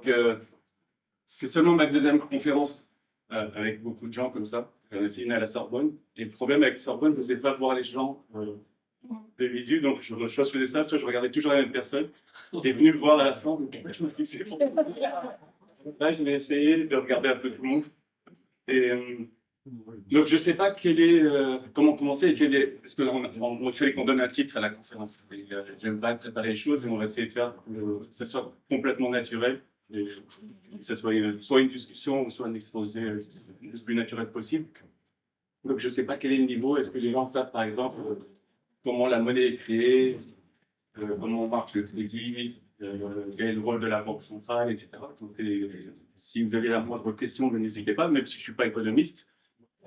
Donc, c'est seulement ma deuxième conférence avec beaucoup de gens comme ça. J'en ai fait une à la Sorbonne. Et le problème avec Sorbonne, je n'osais pas voir les gens de visu. Donc, soit je faisais ça, soit je regardais toujours la même personne. Et venu me voir à la fin, donc pourquoi je me fixais pour là, je vais essayer de regarder un peu tout le monde. Et donc, je ne sais pas comment commencer et parce qu'il fallait qu'on donne un titre à la conférence. J'aime pas préparer les choses et on va essayer de faire que ça soit complètement naturel. Et que ça soit soit une discussion ou soit un exposé le plus naturel possible. Donc, je ne sais pas quel est le niveau. Est-ce que les gens savent, par exemple, comment la monnaie est créée, comment marche le crédit, quel est le rôle de la banque centrale, etc. Donc, si vous avez la moindre question, n'hésitez pas, même si je ne suis pas économiste.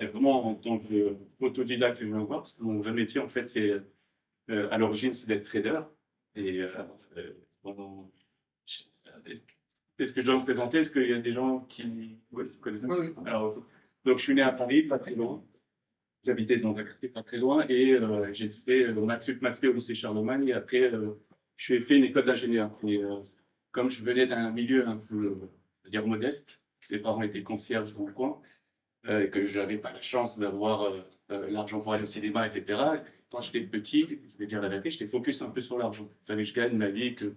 Et vraiment, en tant qu'autodidacte, je viens voir, parce que mon vrai métier, en fait, c'est à l'origine, c'est d'être trader. Et est-ce que je dois me présenter? Est-ce qu'il y a des gens qui connaissent? Oui. Alors, donc, je suis né à Paris, pas très loin. J'habitais dans un quartier pas très loin et j'ai fait maths au lycée Charlemagne. Et après, j'ai fait une école d'ingénieur. Et comme je venais d'un milieu un peu, dire modeste, mes parents étaient concierges dans le coin, et que je n'avais pas la chance d'avoir l'argent pour aller au cinéma, etc. Quand j'étais petit, je vais dire la vérité, j'étais focus un peu sur l'argent. Il fallait que je gagne ma vie, que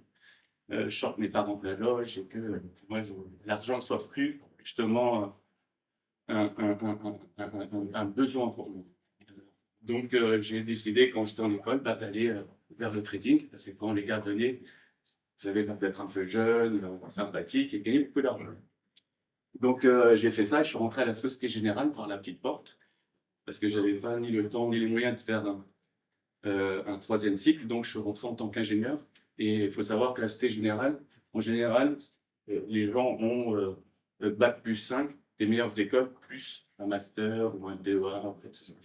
je sorte mes parents de la loge et que l'argent ne soit plus justement un besoin pour moi. Donc, j'ai décidé, quand j'étais en école, d'aller vers le trading, parce que quand les gars venaient, ils avaient l'air d'être un peu jeunes, sympathiques et gagnaient beaucoup d'argent. Donc, j'ai fait ça, je suis rentré à la Société Générale par la petite porte, parce que je n'avais pas ni le temps ni les moyens de faire un troisième cycle, donc je suis rentré en tant qu'ingénieur. Et il faut savoir que la Société Générale, en général, les gens ont Bac plus 5, des meilleures écoles, plus un master ou un DEA. En fait.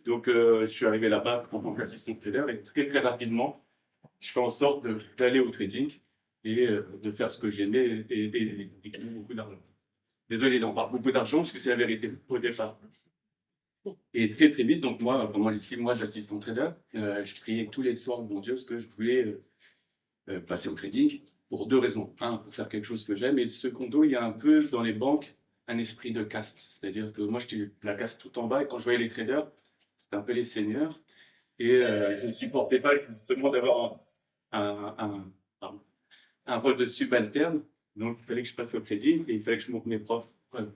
Donc, je suis arrivé là-bas en tant qu'assistant trader et très, très rapidement, je fais en sorte d'aller au trading et de faire ce que j'aimais et gagner beaucoup d'argent. Désolé d'en parler beaucoup d'argent, parce que c'est la vérité au départ. Et très, très vite, donc moi, pendant les 6 mois d'assistant trader, je priais tous les soirs, mon Dieu, parce que je voulais passer au trading pour 2 raisons. Un, pour faire quelque chose que j'aime, et secondo, il y a un peu dans les banques un esprit de caste. C'est-à-dire que moi, j'étais la caste tout en bas, et quand je voyais les traders, c'était un peu les seniors, et je ne supportais pas justement d'avoir un rôle de subalterne, donc il fallait que je passe au trading, et il fallait que je monte mes profs. Le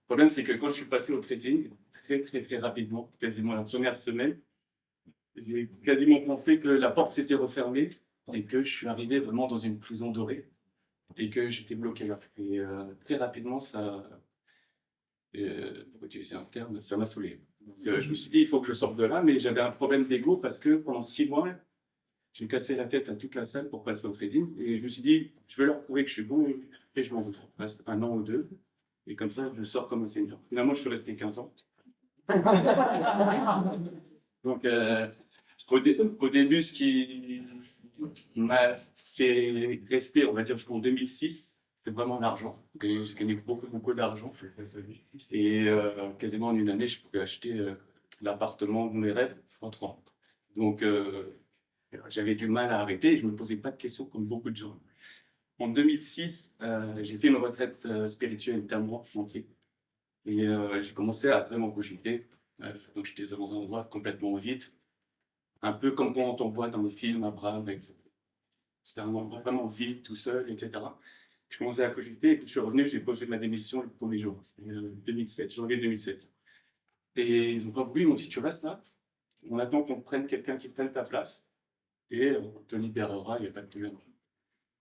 problème, c'est que quand je suis passé au trading, très, très, très rapidement, quasiment la première semaine, j'ai quasiment pensé que la porte s'était refermée, et que je suis arrivé vraiment dans une prison dorée et que j'étais bloqué là. Et très rapidement, pour utiliser un terme, ça m'a saoulé. Donc, je me suis dit, il faut que je sorte de là, mais j'avais un problème d'ego parce que pendant 6 mois, j'ai cassé la tête à toute la salle pour passer au trading. Et je me suis dit, je vais leur prouver que je suis bon et je m'en fous. Il reste 1 an ou 2. Et comme ça, je sors comme un senior. Finalement, je suis resté 15 ans. Donc, au début, ce qui m'a fait rester, on va dire, jusqu'en 2006, c'est vraiment l'argent. J'ai gagné beaucoup, beaucoup d'argent. Et quasiment en une année, je pouvais acheter l'appartement de mes rêves x3. Donc, j'avais du mal à arrêter et je ne me posais pas de questions comme beaucoup de gens. En 2006, j'ai fait une retraite spirituelle d'un mois entier. Et j'ai commencé à vraiment cogiter. Donc, j'étais dans un endroit complètement vide. Un peu comme quand on voit dans les films Abraham, c'était un endroit vraiment vide, tout seul, etc. Je commençais à cogiter et quand je suis revenu, j'ai posé ma démission le premier jour. C'était 2007, janvier 2007. Et ils n'ont pas voulu, ils m'ont dit tu restes là, on attend qu'on prenne quelqu'un qui prenne ta place et on te libérera, il n'y a pas de problème.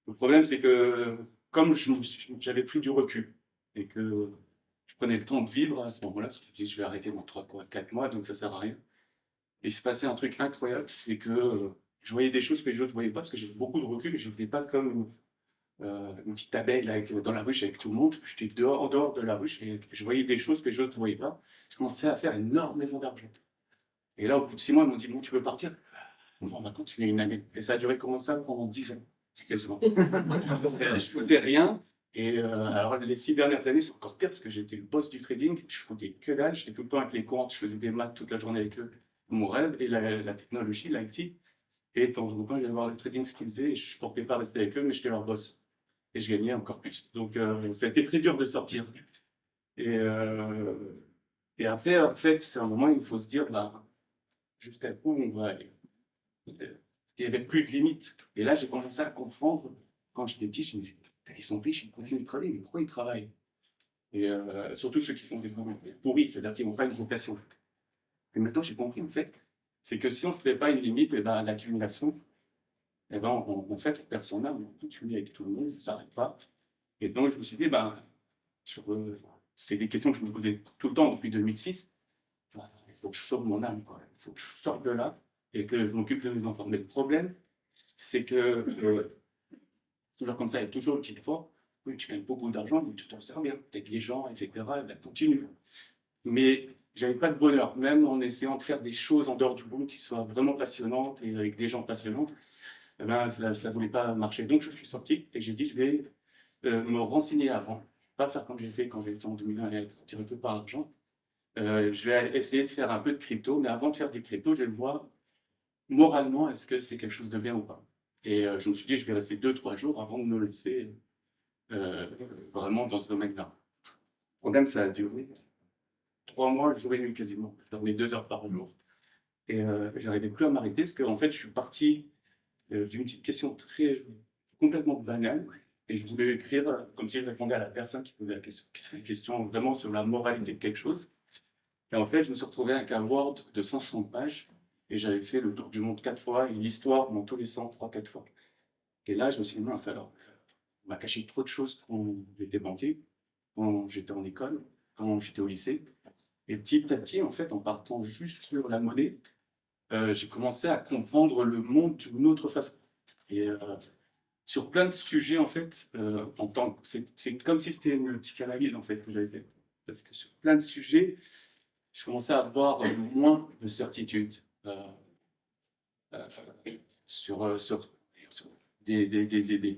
Le problème, c'est que comme j'avais plus du recul et que je prenais le temps de vivre à ce moment-là, parce que je me dis je vais arrêter dans 4 mois, donc ça ne sert à rien. Et il se passait un truc incroyable, c'est que je voyais des choses que les autres ne voyaient pas, parce que j'ai beaucoup de recul et je ne vivais pas comme une petite abeille dans la ruche avec tout le monde. J'étais en dehors de la ruche et je voyais des choses que les autres ne voyaient pas. Je commençais à faire énormément d'argent. Et là, au bout de 6 mois, ils m'ont dit bon, tu veux partir? On va continuer une année. Et ça a duré comme ça pendant 10 ans, quasiment. Je ne foutais rien. Et alors, les 6 dernières années, c'est encore pire parce que j'étais le boss du trading. Je ne foutais que dalle. J'étais tout le temps avec les comptes. Je faisais des maths toute la journée avec eux. Mon rêve et la technologie, l'IT. Et de temps en temps, j'allais voir le trading ce qu'ils faisaient. Et je ne portais pas rester avec eux, mais j'étais leur boss. et je gagnais encore plus. Donc, ça a été très dur de sortir. Et, et après, en fait, c'est un moment où il faut se dire, bah, jusqu'à où on va aller. Il n'y avait plus de limites. Et là, j'ai commencé à comprendre, quand j'étais petit, je me disais, ils sont riches, ils continuent de travailler, mais pourquoi ils travaillent? Et surtout ceux qui font des travaux pourris, c'est-à-dire qu'ils n'ont pas une vocation. Et maintenant, j'ai compris, en fait, c'est que si on ne se fait pas une limite, et ben, l'accumulation, et ben, en fait, personne n'a, on continue avec tout le monde, ça n'arrête pas. Et donc, je me suis dit, ben, c'est des questions que je me posais tout le temps depuis 2006. Enfin, il faut que je sauve mon âme, quoi. Il faut que je sorte de là et que je m'occupe de mes enfants. Mais le problème, c'est que, toujours comme ça, il y a toujours une petite fois, oui, tu gagnes beaucoup d'argent, mais tu t'en sers bien, t'aides les gens, etc. Et ben, continue. Mais j'avais pas de bonheur, même en essayant de faire des choses en dehors du boulot qui soient vraiment passionnantes et avec des gens passionnants, eh ben, ça ne voulait pas marcher. Donc je suis sorti et j'ai dit, je vais me renseigner avant, pas faire comme j'ai fait quand j'ai fait en 2001 et être tiré que par l'argent. Je vais essayer de faire un peu de crypto, mais avant de faire des cryptos, je vais voir moralement, est-ce que c'est quelque chose de bien ou pas. Et je me suis dit, je vais rester 2-3 jours avant de me lancer euh, vraiment dans ce domaine-là. Le problème, ça a duré 3 mois, jour et nuit quasiment. Je dormais 2 heures par jour. Et j'arrivais plus à m'arrêter parce qu'en fait, je suis parti d'une petite question complètement banale. Et je voulais écrire comme si je répondais à la personne qui posait la question. Une question vraiment sur la moralité de quelque chose. Et en fait, je me suis retrouvé avec un Word de 160 pages. Et j'avais fait le tour du monde 4 fois et l'histoire dans tous les sens 3-4 fois. Et là, je me suis dit, mince alors, on m'a caché trop de choses quand j'étais banquier, quand j'étais en école, quand j'étais au lycée. Et petit à petit, en fait, en partant juste sur la monnaie, j'ai commencé à comprendre le monde d'une autre façon. Et sur plein de sujets, en fait, c'est comme si c'était une psychanalyse, en fait, que j'avais fait. Parce que sur plein de sujets, je commençais à avoir moins de certitude euh, sur des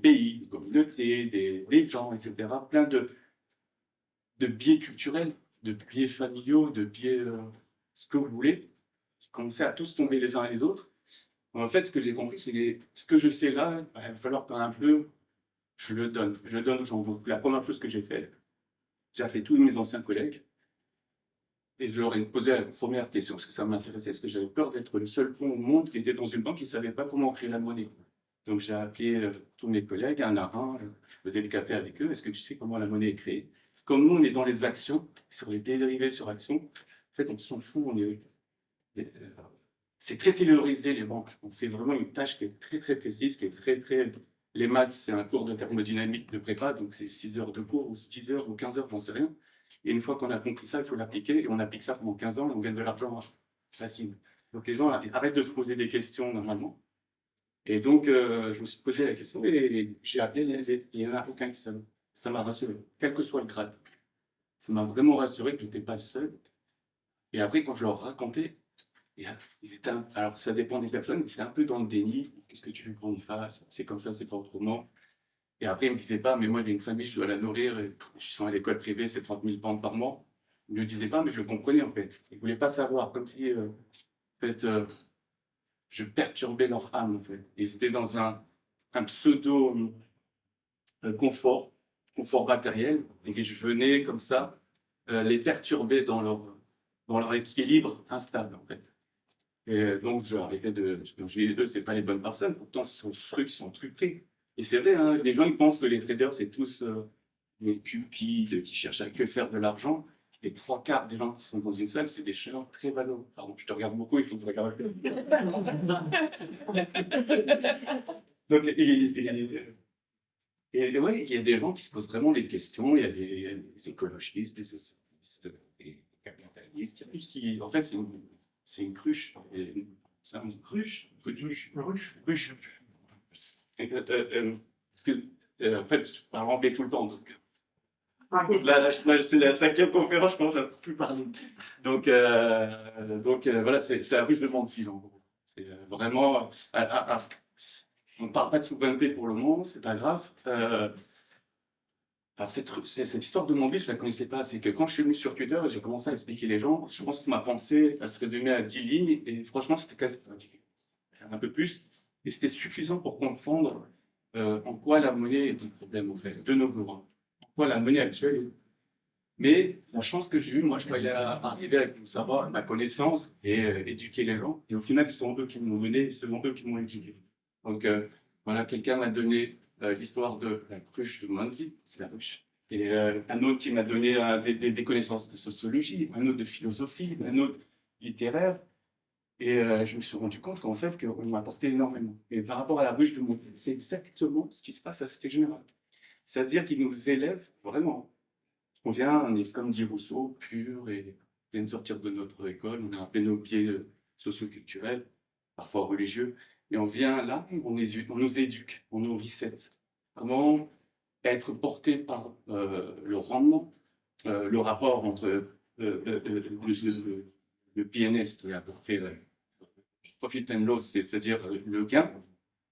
pays, des communautés, des gens, etc. Plein de biais culturels, de biais familiaux, de biais ce que vous voulez, qui commençaient à tous tomber les uns et les autres. En fait, ce que j'ai compris, c'est que ce que je sais là, bah, il va falloir quand un peu, je le donne. Je le donne aux gens. Donc, la première chose que j'ai fait tous mes anciens collègues, et je leur ai posé la première question, parce que ça m'intéressait, parce que j'avais peur d'être le seul con au monde qui était dans une banque qui ne savait pas comment créer la monnaie. Donc, j'ai appelé tous mes collègues, un à un, je faisais le café avec eux. Est-ce que tu sais comment la monnaie est créée? Comme nous, on est dans les actions, sur les dérivés sur actions, en fait, on s'en fout, c'est très taylorisé, les banques. On fait vraiment une tâche qui est très, très précise, qui est très, très... Les maths, c'est un cours de thermodynamique de prépa, donc c'est 6 heures de cours, ou 10 heures, ou 15 heures, j'en sais rien. Et une fois qu'on a compris ça, il faut l'appliquer, et on applique ça pendant 15 ans, et on gagne de l'argent facile. Donc les gens arrêtent de se poser des questions, normalement. Et donc, je me suis posé la question, et j'ai appelé il n'y en a aucun qui savait. Ça m'a rassuré, quel que soit le grade. Ça m'a vraiment rassuré que je n'étais pas seul. Et après, quand je leur racontais, et ils étaient alors, ça dépend des personnes, ils étaient un peu dans le déni. Qu'est-ce que tu veux qu'on y fasse? C'est comme ça, c'est pas autrement. Et après, ils me disaient pas, mais moi, j'ai une famille, je dois la nourrir. Et, je suis à l'école privée, c'est 30 000 pounds par mois. Ils ne le disaient pas, mais je le comprenais, en fait. Ils ne voulaient pas savoir, comme si, en fait, je perturbais leur âme, en fait. Ils étaient dans un pseudo confort matériel, et que je venais, comme ça, les perturber dans leur équilibre instable, en fait. Et donc, j'ai arrêté de. J'ai dit, eux, c'est pas les bonnes personnes, pourtant, ce sont ceux qui sont truqués. Et c'est vrai, hein, les gens, ils pensent que les traders, c'est tous des cupides qui cherchent à que faire de l'argent. Les 3 quarts des gens qui sont dans une salle, c'est des gens très banaux. Pardon, je te regarde beaucoup, il faut que je regarde. Donc, et ouais, il y a des gens qui se posent vraiment des questions, il y a des écologistes, des socialistes, des capitalistes, il y a tout ce qui. En fait, c'est une cruche. C'est une cruche. Cruche. Parce que, en fait, je parle anglais tout le temps. Donc, là, c'est la 5e conférence, je commence à plus parler. Donc, voilà, c'est la ruse de vente fil, en gros. Vraiment, on ne parle pas de souveraineté pour le moment, c'est pas grave. Alors, cette histoire de mon vie, je ne la connaissais pas. C'est que quand je suis venu sur Twitter et j'ai commencé à expliquer les gens, je pense que ma pensée, elle se résumait à 10 lignes. Et franchement, c'était quasi un peu plus. Et c'était suffisant pour comprendre en quoi la monnaie est un problème, en fait, de nos jours. Hein. En quoi la monnaie actuelle. Mais la chance que j'ai eue, moi, je dois arriver avec mon savoir, ma connaissance et éduquer les gens. Et au final, ce sont eux qui m'ont mené, ce sont eux qui m'ont éduqué. Donc, voilà, quelqu'un m'a donné l'histoire de la cruche de Monkey, c'est la ruche. Et un autre qui m'a donné des connaissances de sociologie, un autre de philosophie, un autre littéraire. Et je me suis rendu compte qu'en fait, qu'on m'a apporté énormément. Et par rapport à la ruche de Monkey, c'est exactement ce qui se passe à la Société Générale. C'est-à-dire qu'ils nous élèvent vraiment. On est comme dit Rousseau, pur et on vient de sortir de notre école, on a un peu nos pieds socio-culturels, parfois religieux, et on vient là, on nous éduque, on nous reset. Vraiment être porté par le rendement, le rapport entre le PNL, c'est-à-dire apporter profit and loss, c'est-à-dire le gain,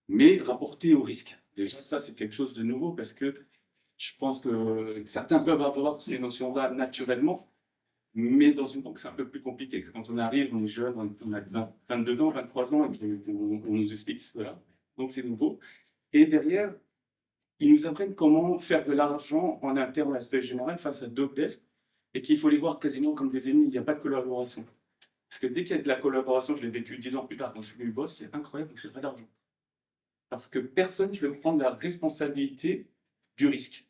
mais rapporté au risque. Déjà, ça, c'est quelque chose de nouveau parce que je pense que certains peuvent avoir ces notions-là naturellement, mais dans une banque, c'est un peu plus compliqué. Quand on arrive, on est jeune, on a 22 ans, 23 ans, et on nous explique cela. Donc c'est nouveau. Et derrière, ils nous apprennent comment faire de l'argent en interne à la Société Générale face à d'autres desks, et qu'il faut les voir quasiment comme des ennemis. Il n'y a pas de collaboration. Parce que dès qu'il y a de la collaboration, je l'ai vécu 10 ans plus tard quand je suis venu boss, c'est incroyable, on ne fait pas d'argent. Parce que personne ne veut prendre la responsabilité du risque.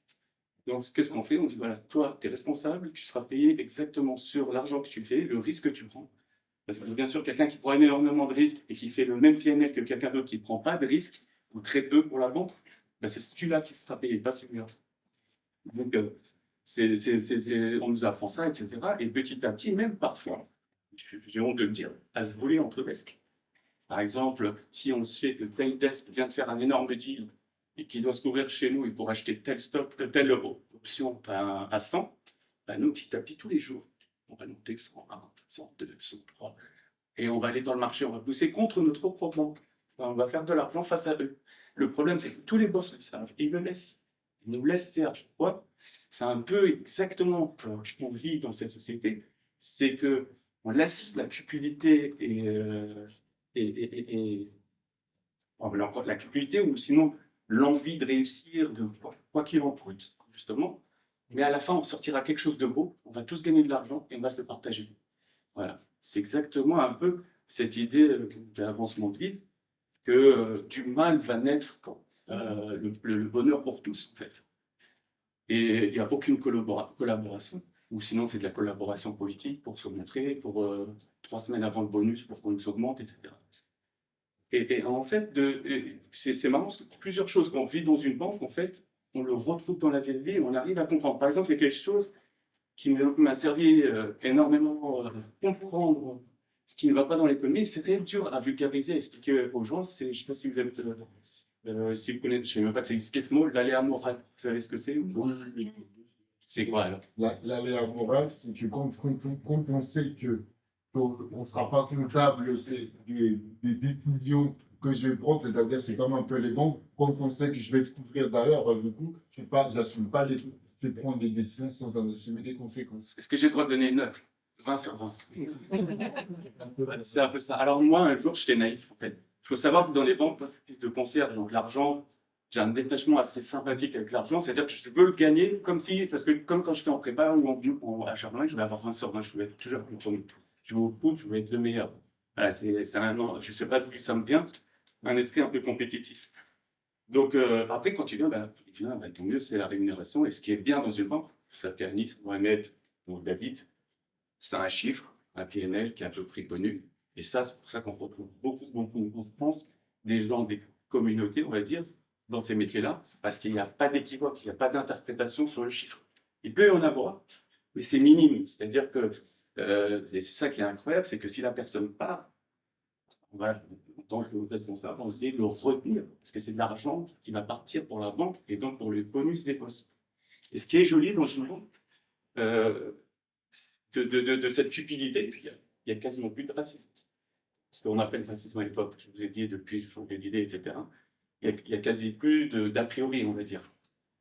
Donc, qu'est-ce qu'on fait? On dit, voilà, toi, tu es responsable, tu seras payé exactement sur l'argent que tu fais, le risque que tu prends. Parce que bien sûr, quelqu'un qui prend énormément de risques et qui fait le même PNL que quelqu'un d'autre qui ne prend pas de risques, ou très peu pour la banque, ben c'est celui-là qui sera payé, pas celui-là. Donc, on nous apprend ça, etc. Et petit à petit, même parfois, j'ai honte de le dire, à se voler entre desks. Par exemple, si on sait que tel desk vient de faire un énorme deal et qu'il doit se couvrir chez nous et pour acheter tel stock, telle option à 100, ben nous, petit à petit, tous les jours, on va monter 101, 102, 103. Et on va aller dans le marché, on va pousser contre notre propre banque. On va faire de l'argent face à eux. Le problème, c'est que tous les boss le savent et ils le laissent. Ils nous laissent faire. Pourquoi? C'est un peu exactement ce qu'on vit dans cette société. C'est que on laisse la cupidité et la cupidité ou sinon l'envie de réussir, de quoi qu'il en coûte, justement. Mais à la fin, on sortira quelque chose de beau, on va tous gagner de l'argent et on va se le partager. Voilà. C'est exactement un peu cette idée d'avancement de vie, que du mal va naître le bonheur pour tous, en fait. Et il n'y a aucune collaboration, ou sinon c'est de la collaboration politique pour se montrer, pour 3 semaines avant le bonus pour qu'on nous augmente, etc. Et en fait, c'est marrant parce que plusieurs choses qu'on vit dans une banque, en fait, on le retrouve dans la vie et on arrive à comprendre. Par exemple, il y a quelque chose qui m'a servi énormément à comprendre ce qui ne va pas dans l'économie. C'est très dur à vulgariser, à expliquer aux gens. Je ne sais pas si vous êtes, si vous connaissez, je ne sais même pas que ça existe ce mot, l'aléa moral. Vous savez ce que c'est? C'est quoi alors? L'aléa morale, c'est que quand on sait que on ne sera pas comptable, c'est des décisions que je vais prendre, c'est-à-dire c'est comme un peu les banques, quand on sait que je vais te couvrir derrière, bah, du coup, je n'assume pas je vais prendre des décisions sans en assumer les conséquences. Est-ce que j'ai le droit de donner une note? 20 sur 20. C'est un peu ça. Alors moi, un jour, j'étais naïf, en fait. Il faut savoir que dans les banques, de concierge, donc l'argent, j'ai un détachement assez sympathique avec l'argent, c'est-à-dire que je veux le gagner comme si, parce que comme quand j'étais en prépa ou à Charbonnet, je voulais avoir 20 sur 20, je voulais être toujours je vais au foot, je voulais être le meilleur. Voilà, je sais pas d'où ça me vient, un esprit un peu compétitif. Donc après, quand tu viens bah, tant mieux, c'est la rémunération. Et ce qui est bien dans une banque, ça s'appelle Nix, Mohamed ou David, c'est un chiffre, un PNL qui est à peu près connu. Et ça, c'est pour ça qu'on retrouve beaucoup en France, des gens, des communautés, on va dire, dans ces métiers-là, parce qu'il n'y a pas d'équivoque, il n'y a pas d'interprétation sur le chiffre. Il peut y en avoir, mais c'est minime. C'est-à-dire que, et c'est ça qui est incroyable, c'est que si la personne part, on va, en tant que responsable, on dit le retenir, parce que c'est de l'argent qui va partir pour la banque et donc pour le bonus des postes. Et ce qui est joli dans une banque, euh, de cette cupidité, il y a quasiment plus de racisme. Ce qu'on appelle le racisme à l'époque, je vous ai dit depuis, je fais des idées, etc. Il y a quasi plus d'a priori, on va dire.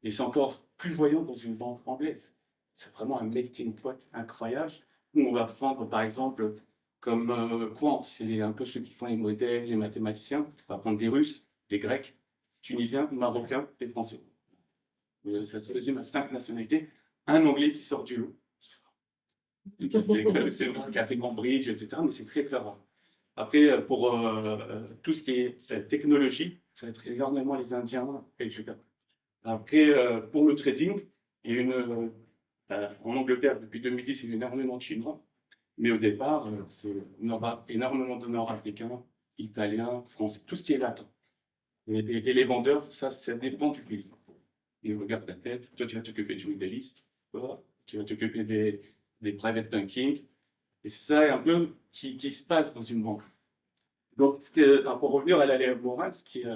Et c'est encore plus voyant dans une banque anglaise. C'est vraiment un melting pot incroyable, où on va prendre, par exemple, comme Quant, c'est un peu ceux qui font les modèles, les mathématiciens, on va prendre des Russes, des Grecs, Tunisien, Marocain et Français. Ça se résume à 5 nationalités. Un Anglais qui sort du lot. C'est vrai qui a fait Cambridge, etc. Mais c'est très clair. Après, pour tout ce qui est technologie, ça va être énormément les Indiens, etc. Après, pour le trading, il y a en Angleterre, depuis 2010, il y a énormément de Chinois. Mais au départ, c'est énormément de Nord-Africains, Italiens, Français, tout ce qui est latin. Et les vendeurs, ça dépend du pays. Ils regardent la tête. Toi, tu vas t'occuper du Middle East. Toi, tu vas t'occuper des private banking. Et c'est ça un peu qui se passe dans une banque. Donc, pour revenir à la morale, ce qui est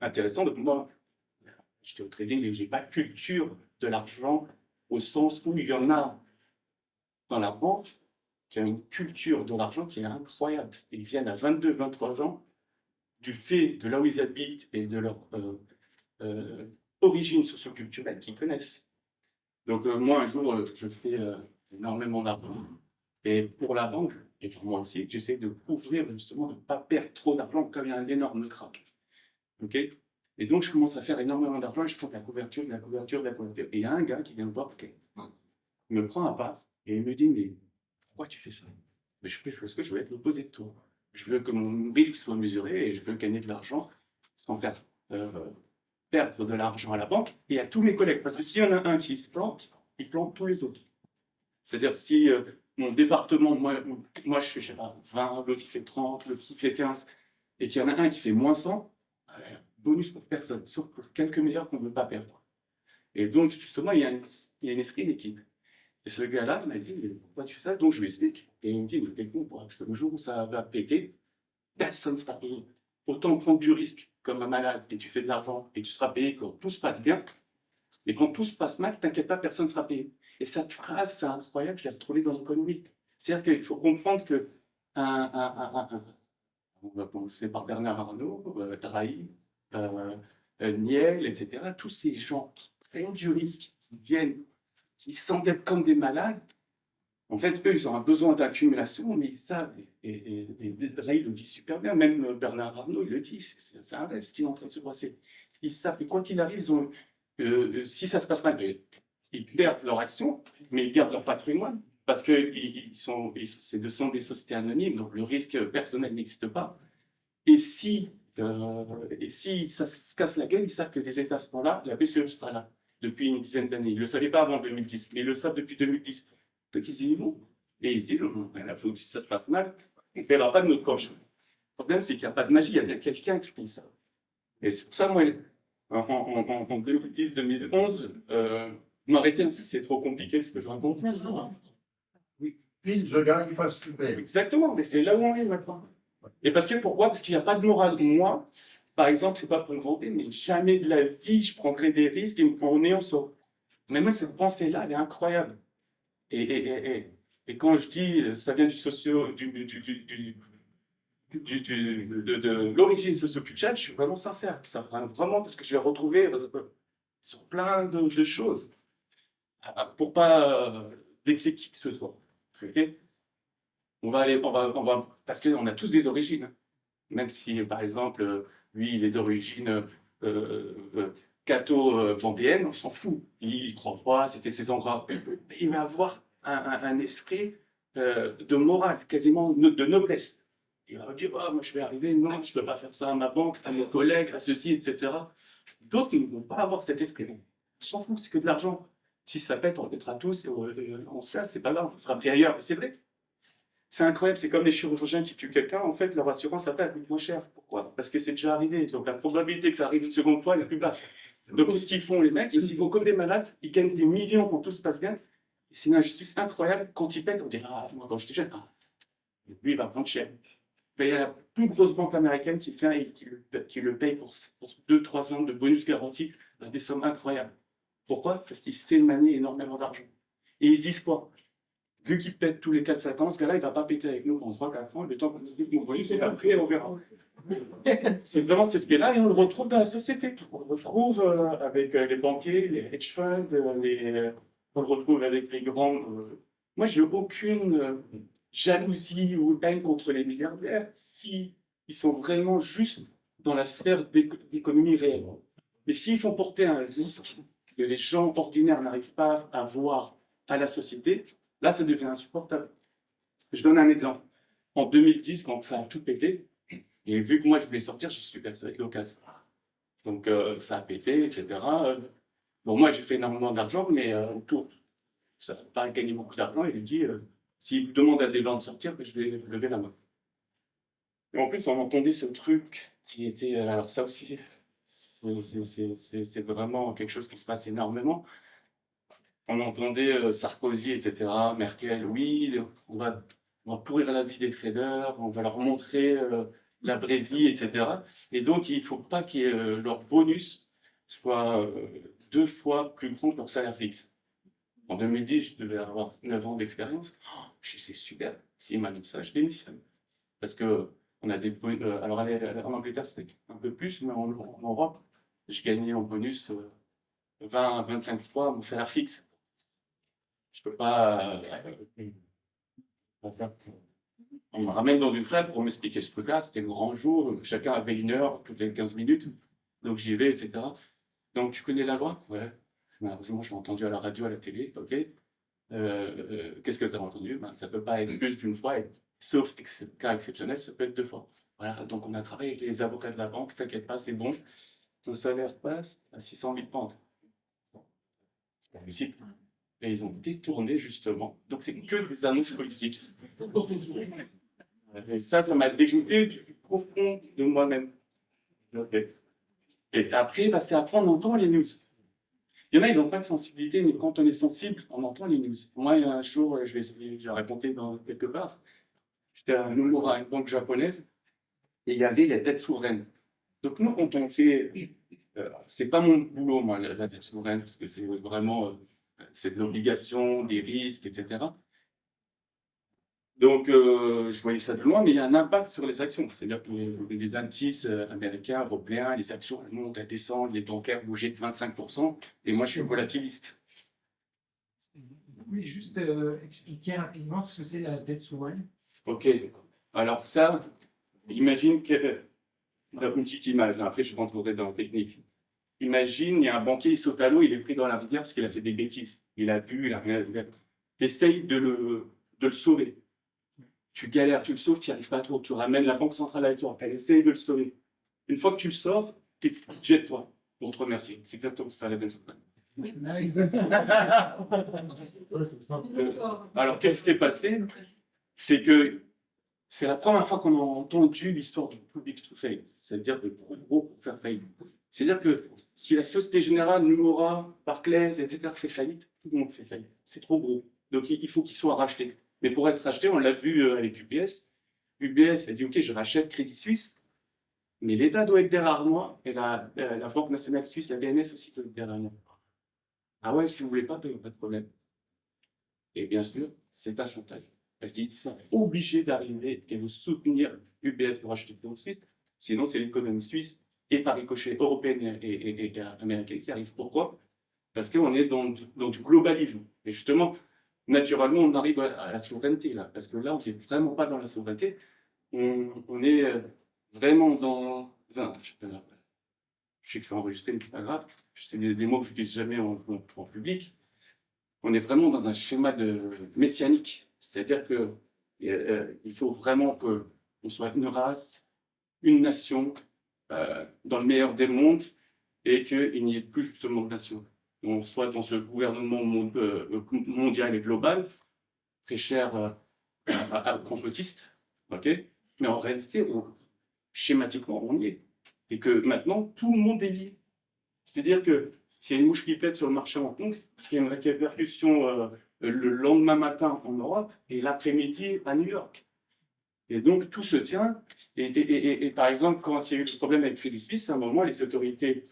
intéressant, donc moi, j'étais au trading et je n'ai pas de culture de l'argent au sens où il y en a dans la banque qui a une culture de l'argent qui est incroyable. Ils viennent à 22, 23 ans du fait de là où ils habitent et de leur origine socioculturelle qu'ils connaissent. Donc moi, un jour, je fais énormément d'argent. Et pour la banque, et pour moi aussi, j'essaie de couvrir justement, de ne pas perdre trop d'argent comme il y a un énorme crack. Ok. Et donc, je commence à faire énormément d'argent et je prends de la couverture, de la couverture, de la couverture. Et il y a un gars qui vient me voir, ok, il me prend à part et il me dit, mais pourquoi tu fais ça? Mais parce que je veux être l'opposé de toi. Je veux que mon risque soit mesuré et je veux gagner de l'argent sans faire perdre de l'argent à la banque et à tous mes collègues. Parce que s'il y en a un qui se plante, il plante tous les autres. C'est-à-dire si mon département, moi je fais, je sais pas, 20, l'autre qui fait 30, l'autre qui fait 15, et qu'il y en a un qui fait moins 100, bonus pour personne, sauf pour quelques meilleurs qu'on ne veut pas perdre. Et donc, justement, il y a un esprit d'équipe. Et ce gars-là m'a dit, mais pourquoi tu fais ça? Donc je lui explique. Et il me dit, mais t'es con, parce que le jour où ça va péter, personne ne sera payé. Autant prendre du risque comme un malade et tu fais de l'argent et tu seras payé quand tout se passe bien. Et quand tout se passe mal, t'inquiète pas, personne ne sera payé. Et cette phrase, c'est incroyable, je l'ai retrouvée dans l'économie. C'est-à-dire qu'il faut comprendre que on va commencer par Bernard Arnault, Drahi, Niel, etc. Tous ces gens qui prennent du risque, qui viennent, qui s'endettent comme des malades. En fait, eux, ils ont un besoin d'accumulation, mais ils savent, et Drahi le dit super bien, même Bernard Arnault, il le dit, c'est un rêve ce qui est en train de se passer. Ils savent que quoi qu'il arrive, si ça se passe mal, ils perdent leur action, mais ils gardent leur patrimoine, parce que sont des sociétés anonymes, donc le risque personnel n'existe pas. Et si ça se casse la gueule, ils savent que les États seront là, la BCE sera là, depuis une dizaine d'années. Ils ne le savaient pas avant 2010, mais ils le savent depuis 2010. Donc ils y vont. Et ils se disent, il faut que si ça se passe mal, on ne paiera pas de notre poche. Le problème, c'est qu'il n'y a pas de magie, il y a bien quelqu'un qui paye ça. Et c'est pour ça, moi, en 2010-2011, m'arrêter ainsi, c'est trop compliqué ce que je raconte. Oui, pile, je gagne, face tu perds. Exactement, mais c'est là où on est maintenant. Et pourquoi? Parce qu'il n'y a pas de morale. Moi, par exemple, c'est pas pour me vanter, mais jamais de la vie, je prendrais des risques et on est en sort. Mais moi, cette pensée-là, elle est incroyable. Et quand je dis, ça vient de l'origine socioculturelle, je suis vraiment sincère. Ça vient vraiment parce que je l'ai retrouvé sur plein de choses. Pour pas vexer qui que ce soit. Okay. Parce qu'on a tous des origines. Même si, par exemple, lui, il est d'origine catho-vendéenne, on s'en fout. Il y croit pas, c'était ses endroits. Il va avoir un esprit de morale, quasiment de noblesse. Il va dire, oh, moi je vais arriver, non, je ne peux pas faire ça à ma banque, à mes collègues, à ceci, etc. D'autres ne vont pas avoir cet esprit. On s'en fout, c'est que de l'argent. Si ça pète, on pètera tous et on se lasse, c'est pas grave, on sera pris ailleurs. C'est vrai. C'est incroyable, c'est comme les chirurgiens qui tuent quelqu'un, en fait, leur assurance après elle coûte moins cher. Pourquoi? Parce que c'est déjà arrivé. Donc la probabilité que ça arrive une seconde fois elle est plus basse. Donc qu'est-ce qu'ils font, les mecs? Ils vont comme des malades, ils gagnent des millions quand tout se passe bien. C'est une injustice incroyable. Quand ils pètent, on dit, ah, moi quand j'étais jeune, lui il va prendre cher. Il y a la plus grosse banque américaine qui le paye pour 2-3 ans de bonus garanti à des sommes incroyables. Pourquoi? Parce qu'il sait manier énormément d'argent. Et ils se disent quoi? Vu qu'il pète tous les 4-5 ans, ce gars-là, il ne va pas péter avec nous pendant 3-4 ans, le temps qu'on se dit mon bonus, c'est après, on verra. C'est vraiment cet aspect-là, et on le retrouve dans la société. On le retrouve avec les banquiers, les hedge funds, on le retrouve avec les grands. Moi, j'ai aucune jalousie ou haine contre les milliardaires si ils sont vraiment juste dans la sphère d'économie réelle. Mais s'ils font porter un risque que les gens ordinaires n'arrivent pas à voir à la société, là, ça devient insupportable. Je donne un exemple. En 2010, quand ça a tout pété, et vu que moi, je voulais sortir, j'ai su que ça va être l'occasion. Donc, ça a pété, etc. Bon, moi, j'ai fait énormément d'argent, mais autour, ça n'a pas gagné beaucoup d'argent. Il lui dit, s'il demande à des gens de sortir, je vais lever la main. Et en plus, on entendait ce truc qui était... alors ça aussi, c'est vraiment quelque chose qui se passe énormément. On entendait Sarkozy, etc., Merkel, oui, on va pourrir la vie des traders, on va leur montrer la vraie vie, etc. Et donc, il ne faut pas que leur bonus soit 2 fois plus grand que leur salaire fixe. En 2010, je devais avoir 9 ans d'expérience. Oh, je dis, c'est super, s'il m'annonce ça, je démissionne. Parce que on a des alors en Angleterre, c'était un peu plus, mais en Europe, je gagnais en bonus 20 à 25 fois mon salaire fixe. Je peux pas. On me ramène dans une salle pour m'expliquer ce truc-là. C'était le grand jour. Chacun avait 1 heure, toutes les 15 minutes. Donc j'y vais, etc. Donc tu connais la loi? Ouais. Malheureusement, j'ai entendu à la radio, à la télé. Ok. Qu'est-ce que tu as entendu? Ben, ça peut pas être plus d'une fois, sauf cas exceptionnel, ça peut être 2 fois. Voilà. Donc on a travaillé avec les avocats de la banque. T'inquiète pas, c'est bon. Ton salaire passe à 600 000 pounds. C'est pas possible. Et ils ont détourné, justement. Donc, c'est que des annonces politiques. Et ça m'a dégoûté du profond de moi-même. Okay. Et après, parce qu'après, on entend les news. Il y en a, ils n'ont pas de sensibilité, mais quand on est sensible, on entend les news. Moi, il y a un jour, je vais raconter dans quelque part, j'étais à Nomura, une banque japonaise, et il y avait les dettes souveraines. Donc, nous, quand on fait... c'est pas mon boulot, moi, la dette souveraine, parce que c'est vraiment... c'est de l'obligation, des risques, etc. Donc, je voyais ça de loin, mais il y a un impact sur les actions. C'est-à-dire que les indices américains, européens, les actions elles montent, elles descendent, les bancaires bougeaient de 25%, et moi, je suis volatiliste. Oui, juste expliquer rapidement ce que c'est la dette souveraine. Ok, alors ça, imagine que... une petite image, après je rentrerai dans la technique. Imagine, il y a un banquier, il saute à l'eau, il est pris dans la rivière parce qu'il a fait des bêtises. Il a bu, il a rien. Essaye de le sauver. Tu galères, tu le sauves, tu n'y arrives pas trop. Tu ramènes la banque centrale avec toi. Elle essaye de le sauver. Une fois que tu le sors, jette-toi pour te remercier. C'est exactement ça la banque centrale. Alors, qu'est-ce qui s'est passé? C'est que c'est la première fois qu'on a entendu l'histoire du public to fail, c'est-à-dire de gros pour faire faillite. C'est-à-dire que si la Société Générale, Nomura, Barclays, etc. fait faillite, tout le monde fait faillite. C'est trop gros. Donc il faut qu'ils soient rachetés. Mais pour être racheté, on l'a vu avec UBS. UBS a dit, OK, je rachète Crédit Suisse, mais l'État doit être derrière moi, et la Banque nationale suisse, la BNS aussi doit être derrière moi. Ah ouais, si vous voulez pas, pas de problème. Et bien sûr, c'est un chantage. Parce qu'ils sont obligés d'arriver et de soutenir UBS pour acheter le Suisse. Sinon, c'est l'économie suisse et par ricochet européenne et américaine qui arrive. Pourquoi? Parce qu'on est dans du globalisme. Et justement, naturellement, on arrive à la souveraineté, là. Parce que là, on n'est vraiment pas dans la souveraineté. On est vraiment dans un... Je sais que c'est enregistré, mais c'est pas grave. C'est des mots que je n'utilise jamais en public. On est vraiment dans un schéma messianique. C'est-à-dire que il faut vraiment qu'on soit une race, une nation, dans le meilleur des mondes, et qu'il n'y ait plus justement de nation. On soit dans ce gouvernement mondial et global, très cher à complotistes, ok? Mais en réalité, schématiquement, on y est. Et que maintenant, tout le monde est lié. C'est-à-dire que s'il y a une mouche qui pète sur le marché à Hong Kong, il y a une répercussion le lendemain matin en Europe et l'après-midi à New York. Et donc, tout se tient. Et par exemple, quand il y a eu le problème avec Crédit Suisse, à un moment, les autorités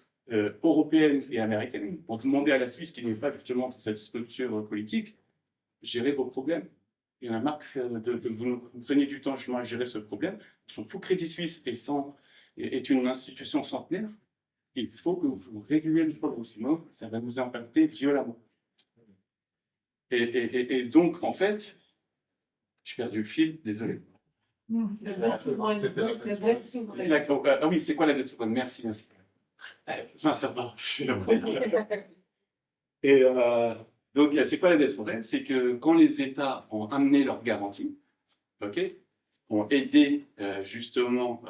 européennes et américaines ont demandé à la Suisse, qui n'est pas justement cette structure politique, gérer vos problèmes. Il y en a marre de vous preniez du temps justement à gérer ce problème. Son faux Crédit Suisse est une institution centenaire. Il faut que vous réguliez le problème, sinon ça va nous impacter violemment. Et donc, en fait, j'ai perdu le fil, désolé. La dette souveraine. C'était la La dette dette C'est souveraine. ah oui, c'est quoi la dette souveraine? Merci, merci. Enfin, ça va, je suis là. Et donc, c'est quoi la dette souveraine? C'est que quand les États ont amené leurs garanties, ok, ont aidé justement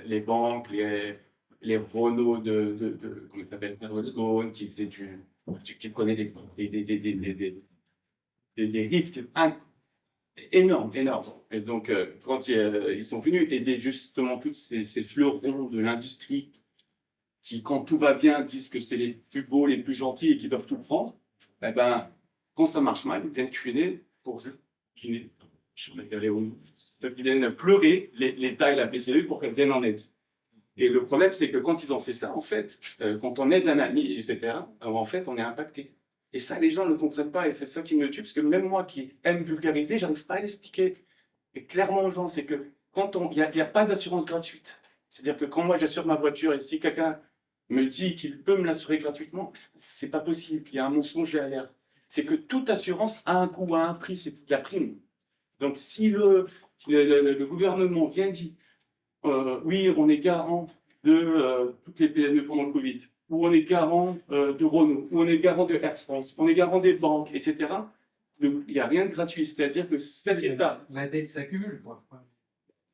les banques, les Renault comment ça s'appelle, Berlusconi, qui faisaient qui prenaient des risques énormes, énormes. Et donc, quand ils sont venus aider justement tous ces fleurons de l'industrie qui, quand tout va bien, disent que c'est les plus beaux, les plus gentils et qui doivent tout prendre, eh ben, quand ça marche mal, ils viennent tuer pour juste dîner. Je vais aller où? Donc, ils viennent pleurer l'État et la BCE pour qu'elles viennent en aide. Et le problème, c'est que quand ils ont fait ça, en fait, quand on aide un ami, etc., en fait, on est impacté. Et ça, les gens ne comprennent pas, et c'est ça qui me tue, parce que même moi qui aime vulgariser, j'arrive pas à l'expliquer. Et clairement aux gens, c'est que quand il n'y a pas d'assurance gratuite. C'est-à-dire que quand moi j'assure ma voiture, et si quelqu'un me dit qu'il peut me l'assurer gratuitement, c'est pas possible. Il y a un mensonge derrière. C'est que toute assurance a un coût, a un prix, c'est de la prime. Donc si le gouvernement vient dire oui, on est garant de toutes les PME pendant le Covid, ou on est garant de Renault, ou on est garant de Air France, on est garant des banques, etc. Il n'y a rien de gratuit. C'est-à-dire que cet État. La dette s'accumule, quoi.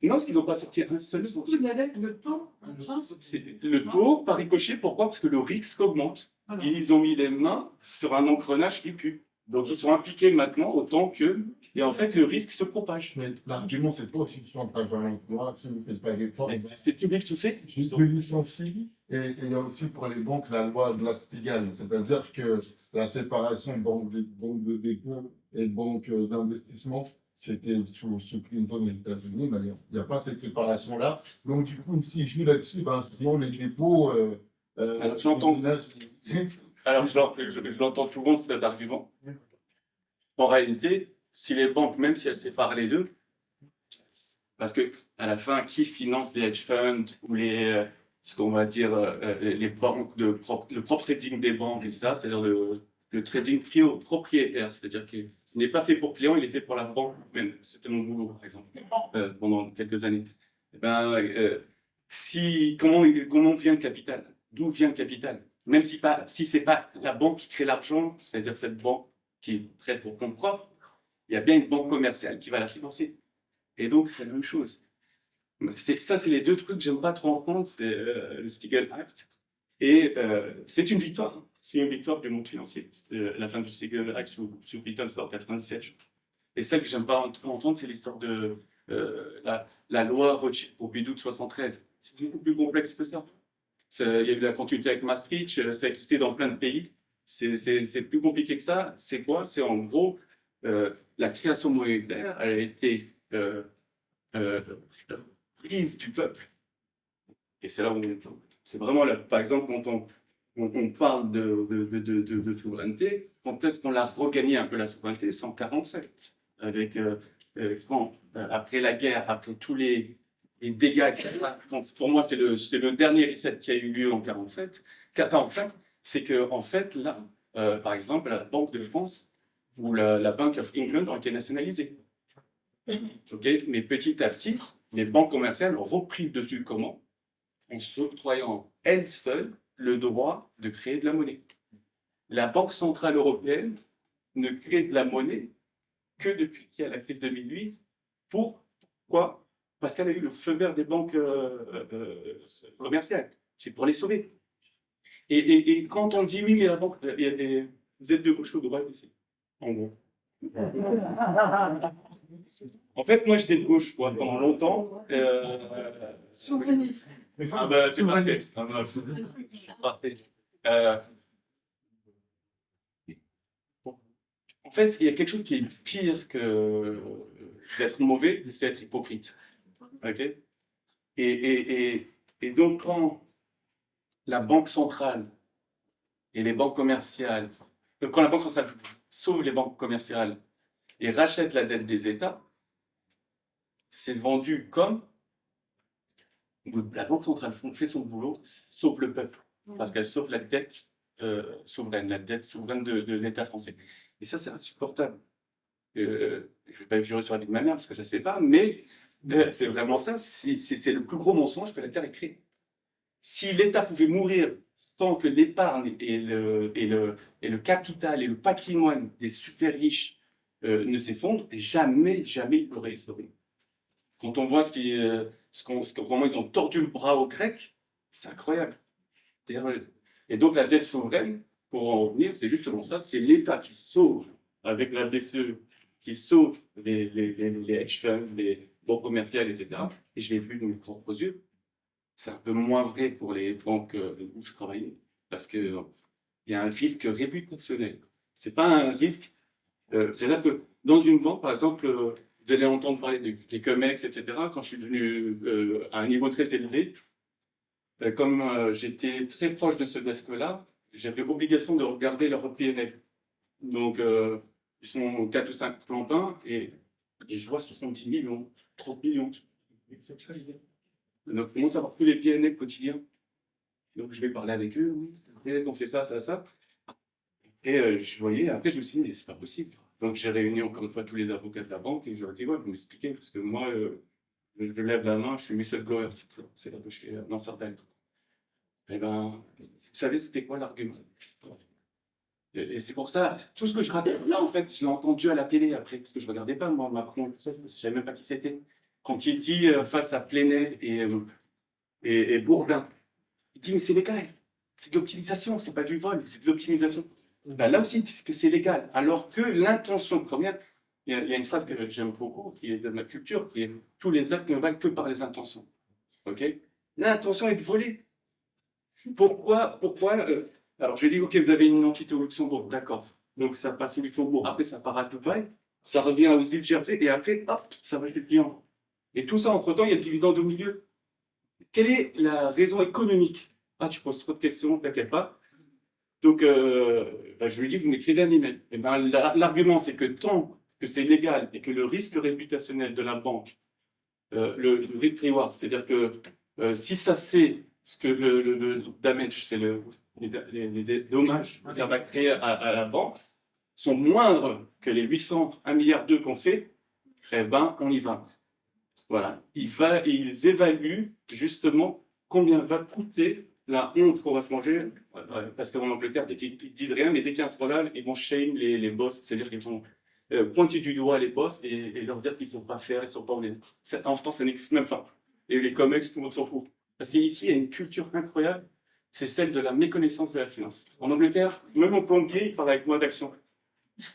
Non, parce qu'ils n'ont pas sorti un seul Le coût centime. de la dette, le taux. C'est le taux par ricochet. Pourquoi? Parce que le risque augmente. Alors. Ils ont mis les mains sur un engrenage qui pue. Donc ils sont impliqués maintenant autant que. Et en fait, le risque se propage. Mais l'argument, c'est pas aussi sur ta valeur, si vous ne faites pas d'efforts. Mais c'est public tout fait. Juste le licencier, et il y a aussi pour les banques la loi de la Spiegel, c'est-à-dire que la séparation banque de dépôt et banque d'investissement, c'était sous Clinton aux États-Unis, mais il n'y a pas cette séparation-là. Donc, du coup, s'ils jouent là-dessus, ben, sinon les dépôts. Alors, j'entends. Alors, je l'entends souvent, cet argument. En réalité, si les banques, même si elles séparent les deux, parce que à la fin, qui finance les hedge funds ou ce qu'on va dire, les banques, le propre trading des banques, etc., c'est-à-dire le trading propriétaire, c'est-à-dire que ce n'est pas fait pour client, il est fait pour la banque même. C'était mon boulot, par exemple, pendant quelques années. Eh ben, comment vient le capital? D'où vient le capital? Même si c'est pas la banque qui crée l'argent, c'est-à-dire cette banque qui traite pour compte propre, il y a bien une banque commerciale qui va la financer. Et donc, c'est la même chose. Ça, c'est les deux trucs que j'aime pas trop entendre, le Spiegel Act. Et c'est une victoire. Hein. C'est une victoire du monde financier. La fin du Spiegel Act sous Clinton, c'était en 97. Et celle que j'aime pas trop entendre, c'est l'histoire de la loi Rothschild pour Pompidou de 73. C'est beaucoup plus complexe que ça. Il y a eu la continuité avec Maastricht, ça a existé dans plein de pays. C'est plus compliqué que ça. C'est quoi? C'est en gros la création monétaire a été prise du peuple. Et c'est là où c'est vraiment là. Par exemple, quand on parle de souveraineté, quand est-ce qu'on l'a regagné un peu la souveraineté? C'est en 47, avec après la guerre, après tous les dégâts, etc. Pour moi, c'est le dernier reset qui a eu lieu en 45, c'est que en fait là, par exemple, la Banque de France ou la Bank of England ont été nationalisées. Okay. Mais petit à petit, les banques commerciales ont repris le dessus comment? En s'octroyant elles seules le droit de créer de la monnaie. La Banque centrale européenne ne crée de la monnaie que depuis qu'il y a la crise 2008. Pourquoi? Parce qu'elle a eu le feu vert des banques commerciales. C'est pour les sauver. Et quand on dit oui, mais la banque, il y a vous êtes de gauche ou de droite ici, en gros. En fait, moi, j'étais de gauche pendant longtemps. Souverainiste. Ah ben, c'est parfait. Ah ben, c'est parfait. En fait, il y a quelque chose qui est pire que d'être mauvais, c'est être hypocrite. Okay? Et donc, quand la banque centrale et les banques commerciales, quand la banque centrale sauve les banques commerciales et rachète la dette des États, c'est vendu comme la banque centrale fait son boulot, sauve le peuple, parce qu'elle sauve la dette souveraine, de l'État français. Et ça, c'est insupportable. Je ne vais pas jurer sur la vie de ma mère, parce que ça ne se fait pas, mais C'est vraiment ça. C'est le plus gros mensonge que la Terre ait créé. Si l'État pouvait mourir tant que l'épargne et le capital et le patrimoine des super riches ne s'effondrent, jamais, jamais il aurait sauvé. Quand on voit comment ils ont tordu le bras aux Grecs, c'est incroyable. Et donc la dette souveraine, pour en revenir, c'est justement ça, c'est l'État qui sauve, avec la BCE, qui sauve les hedge funds, les banques commerciales, etc. Et je l'ai vu de mes propres yeux. C'est un peu moins vrai pour les banques où je travaillais, parce qu'il y a un risque réputationnel. C'est pas un risque. C'est-à-dire que dans une banque, par exemple, vous allez entendre parler des CumEx, etc. Quand je suis devenu à un niveau très élevé, comme j'étais très proche de ce desk-là, j'avais obligation de regarder leur PNL. Donc, ils sont 4 ou 5 plans et je vois 70 millions, 30 millions. Donc, je commence à avoir tous les PNL quotidiens. Donc, je vais parler avec eux. Oui, on fait ça, ça, ça. Et je voyais, après, je me suis dit, mais c'est pas possible. Donc, j'ai réuni encore une fois tous les avocats de la banque et je leur ai dit, ouais, vous m'expliquez, parce que moi, je lève la main, je suis whistleblower. C'est là que je suis lanceur d'alerte. Eh ben, vous savez, c'était quoi l'argument? Et c'est pour ça, tout ce que je raconte là, en fait, je l'ai entendu à la télé après, parce que je regardais pas, moi, Macron, tout ça, je savais même pas qui c'était. Quand il dit face à Plenel et Bourdin, il dit, mais c'est légal, c'est de l'optimisation, c'est pas du vol, c'est de l'optimisation. Ben, là aussi, ils disent que c'est légal, alors que l'intention première, il y a une phrase que j'aime beaucoup, qui est de ma culture, qui est tous les actes ne valent que par les intentions. Ok? L'intention est de voler. Pourquoi alors, je dis, OK, vous avez une entité au Luxembourg, d'accord. Donc, ça passe au Luxembourg, après, ça part à Dubaï, ça revient aux îles Jersey, et après, hop, ça va chez le client. Et tout ça, entre-temps, il y a le dividende au milieu. Quelle est la raison économique? Ah, tu poses trop de questions, t'inquiète pas. Donc, je lui dis, vous m'écrivez un email. Et ben, l'argument, c'est que tant que c'est légal et que le risque réputationnel de la banque, le risk reward, c'est-à-dire que si ça c'est ce que le damage, c'est les dommages que ça va créer à la banque, sont moindres que les 1 milliard qu'on fait, eh ben, on y va. Voilà. Ils évaluent justement combien va coûter la honte qu'on va se manger, parce qu'en Angleterre, ils disent rien, mais dès qu'il y a un scandale, ils vont shame les boss, c'est-à-dire qu'ils vont pointer du doigt les boss et leur dire qu'ils ne sont pas fair, ils ne sont pas honnêtes. En France, ça n'existe même pas. Et les comex, tout le monde s'en fout. Parce qu'ici, il y a une culture incroyable, c'est celle de la méconnaissance de la finance. En Angleterre, même mon plombier, il parle avec moi d'action.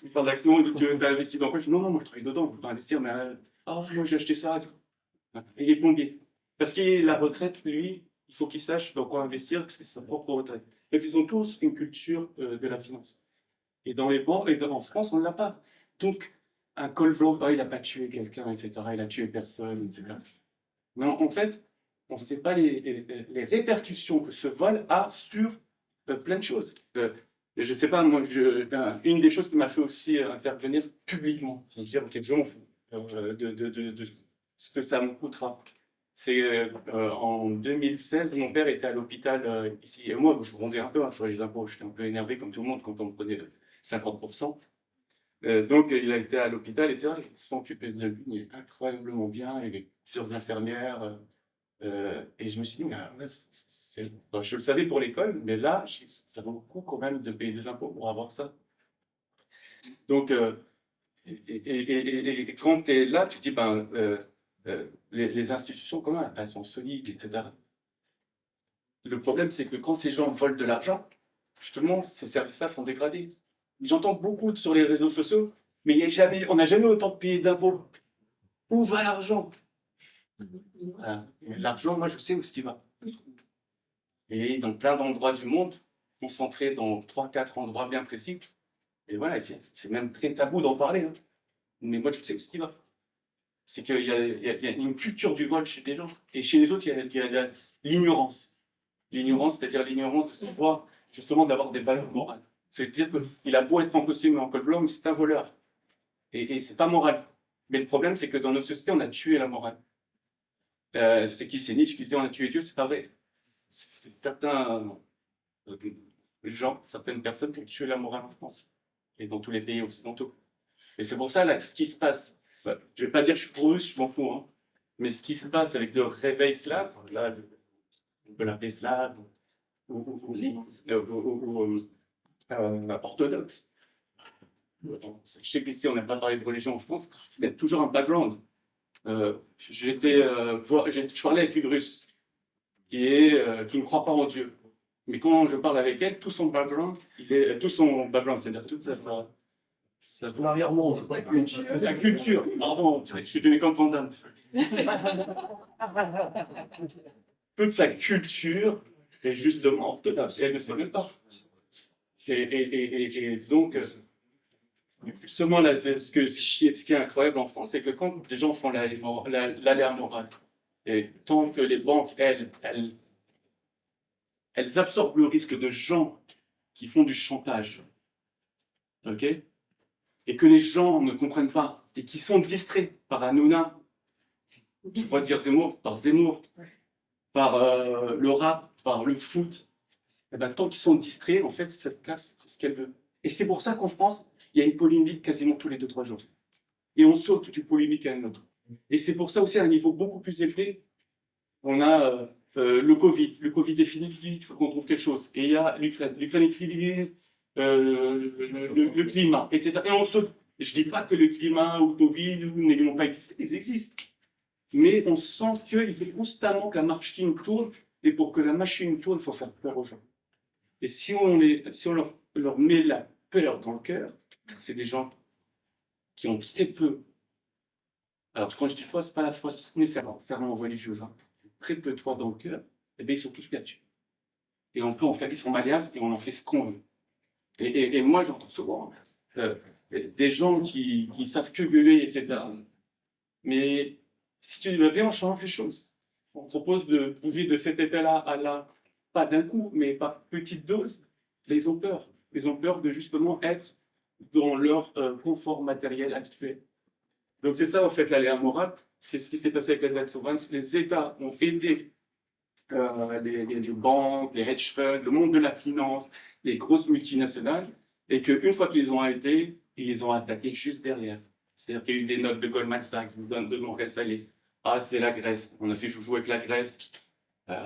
Il parle d'action, il dit, tu as investi dans quoi? Je dis, non, non, moi je travaille dedans, je ne peux pas investir, mais moi j'ai acheté ça. Et il est plombier. Parce que la retraite, lui, il faut qu'il sache dans quoi investir, parce que c'est sa propre retraite. Donc ils ont tous une culture de la finance. Et dans les banques, et en France, on ne l'a pas. Donc, un col blanc, il n'a pas tué quelqu'un, etc. Il a tué personne, etc. Mais en fait, on ne sait pas les répercussions que ce vol a sur plein de choses. Et je ne sais pas, moi, une des choses qui m'a fait aussi intervenir publiquement, je me dire, ok, je m'en fous de ce que ça me coûtera. C'est en 2016, mon père était à l'hôpital ici. Et moi, je grondais un peu sur les impôts. J'étais un peu énervé comme tout le monde quand on me prenait 50%. Donc, il a été à l'hôpital, etc. Ils se sont occupés de lui, il est incroyablement bien. Il y avait plusieurs infirmières. Et je me suis dit, mais, bon, je le savais pour l'école, mais là, ça vaut le coup quand même de payer des impôts pour avoir ça. Donc, et quand tu es là, tu te dis, ben, les institutions, comment elles sont solides, etc. Le problème, c'est que quand ces gens volent de l'argent, justement, ces services-là sont dégradés. J'entends beaucoup sur les réseaux sociaux, mais on n'a jamais autant payé d'impôts. Où va l'argent? L'argent, moi, je sais où ce qui va. Et dans plein d'endroits du monde, concentré dans 3-4 endroits bien précis. Et voilà, c'est même très tabou d'en parler. Hein. Mais moi, je sais où ce qui va. C'est qu'il y a une culture du vol chez des gens. Et chez les autres, il y a l'ignorance. L'ignorance, c'est-à-dire l'ignorance de savoir, justement, d'avoir des valeurs morales. C'est-à-dire qu'il a beau être en costume et en col blanc, mais c'est un voleur. Et c'est pas moral. Mais le problème, c'est que dans nos sociétés, on a tué la morale. C'est qui? C'est Nietzsche qui disait on a tué Dieu, c'est pas vrai. C'est certains gens, certaines personnes qui ont tué la morale en France et dans tous les pays occidentaux. Et c'est pour ça, là, ce qui se passe, je vais pas dire que je suis pour eux, je m'en fous, hein. Mais ce qui se passe avec le réveil slave, là, on peut l'appeler slave ou orthodoxe. Je sais qu'ici, on n'a pas parlé de religion en France, mais il y a toujours un background. Je parlais avec une Russe qui ne croit pas en Dieu. Mais quand je parle avec elle, tout son background, c'est-à-dire toute L'arrière-monde. sa culture. Pardon, je suis devenu comme Van Damme. Toute sa culture est justement orthodoxe. Et elle ne sait même pas. Et donc, justement, là, ce qui est incroyable en France, c'est que quand des gens font l'alerte morale, et tant que les banques, elles absorbent le risque de gens qui font du chantage, ok? Et que les gens ne comprennent pas, et qui sont distraits par Hanouna, je pourrais dire Zemmour, par le rap, par le foot, et ben, tant qu'ils sont distraits, en fait, cette casse fait ce qu'elle veut. Et c'est pour ça qu'en France, il y a une polémique quasiment tous les 2-3 jours. Et on saute d'une polémique à une autre. Et c'est pour ça aussi, à un niveau beaucoup plus élevé, on a le Covid. Le Covid est fini, il faut qu'on trouve quelque chose. Et il y a l'Ukraine. L'Ukraine est finie, le climat, etc. Et on saute. Je ne dis pas que le climat ou le Covid n'ont pas existé, ils existent. Mais on sent qu'il faut constamment que la machine tourne. Et pour que la machine tourne, il faut faire peur aux gens. Et si on leur met la peur dans le cœur, c'est des gens qui ont très peu. Alors, quand je dis foi, ce n'est pas la foi nécessairement religieuse. Hein. Très peu de foi dans le cœur, et bien ils sont tous perdus. Et on peut en faire, ils sont malléables et on en fait ce qu'on veut. Et moi, j'entends souvent des gens qui savent que gueuler, etc. Mais si tu veux, on change les choses. On propose de bouger de cet état-là à là, pas d'un coup, mais par petite dose. Ils ont peur. Ils ont peur de justement être dans leur confort matériel actuel. Donc c'est ça en fait l'alerte morale, c'est ce qui s'est passé avec la dette souveraine. Les États ont aidé les banques, les hedge funds, le monde de la finance, les grosses multinationales, et qu'une fois qu'ils ont aidé, ils les ont attaqués juste derrière. C'est-à-dire qu'il y a eu des notes de Goldman Sachs, de Morgan Stanley. Ah, c'est la Grèce, on a fait joujou avec la Grèce.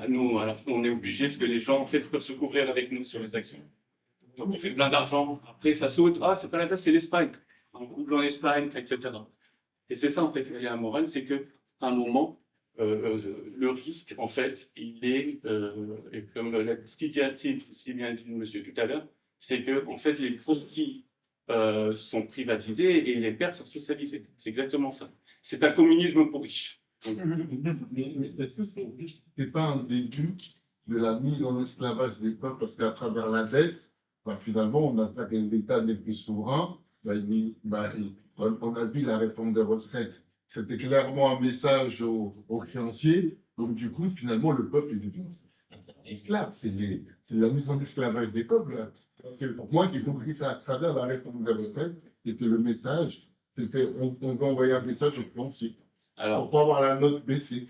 Nous, alors, on est obligé parce que les gens en fait peuvent se couvrir avec nous sur les actions. Donc on fait plein d'argent, après ça saute, ah c'est pas la Grèce, c'est l'Espagne. On coupe en Espagne, etc. Et c'est ça, en fait, la morale, c'est qu'à un moment, le risque, en fait, il est, et comme l'a dit si bien dit monsieur tout à l'heure, c'est que, en fait, les profits sont privatisés et les pertes sont socialisées. C'est exactement ça. C'est un communisme pour riches. Mais est-ce que c'est pas un début de la mise en esclavage des peuples parce qu'à travers la dette, bah, finalement, on attaque l'État des plus souverains. On a vu la réforme des retraites. C'était clairement un message aux créanciers. Donc, du coup, finalement, le peuple est devenu esclave. C'est la mise en esclavage des peuples. Là. Pour moi, j'ai compris ça à travers la réforme des retraites. C'était le message. C'était on va envoyer un message aux créanciers. Alors, Pour pas avoir la note baissée.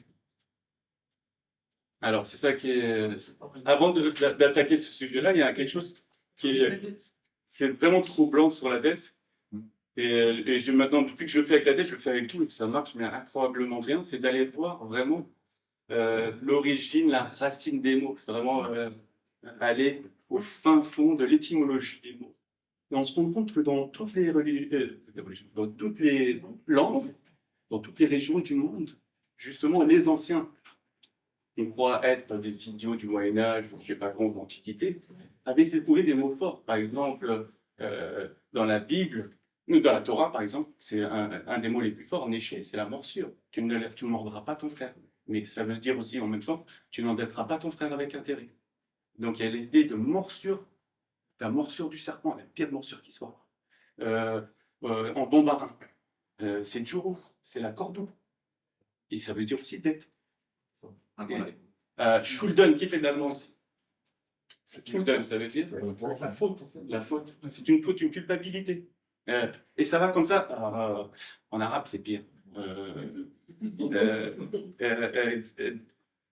alors c'est ça qui est. Avant d'attaquer ce sujet-là, il y a quelque chose qui est. C'est vraiment troublant sur la dette. Et maintenant, depuis que je le fais avec la dette, je le fais avec tout, et ça marche, mais incroyablement bien, c'est d'aller voir vraiment l'origine, la racine des mots. Vraiment aller au fin fond de l'étymologie des mots. Et on se rend compte que dans toutes les dans toutes les langues, dans toutes les régions du monde, justement, les anciens, qui croient être des idiots du Moyen-Âge, ou je ne sais pas quoi, de l'Antiquité, avaient trouvé des mots forts. Par exemple, dans la Bible, dans la Torah, par exemple, c'est un des mots les plus forts, néché, c'est la morsure. Tu ne mordras pas ton frère. Mais ça veut dire aussi, en même temps, tu n'endetteras pas ton frère avec intérêt. Donc il y a l'idée de morsure, la morsure du serpent, la pire morsure qui soit. En bambara, c'est Djourou, c'est la cordou. Et ça veut dire aussi dette. Schulden, qui fait de l'allemand aussi. Schulden, ça veut dire la faute. La faute. C'est une faute, une culpabilité. Et ça va comme ça. En arabe, c'est pire. Il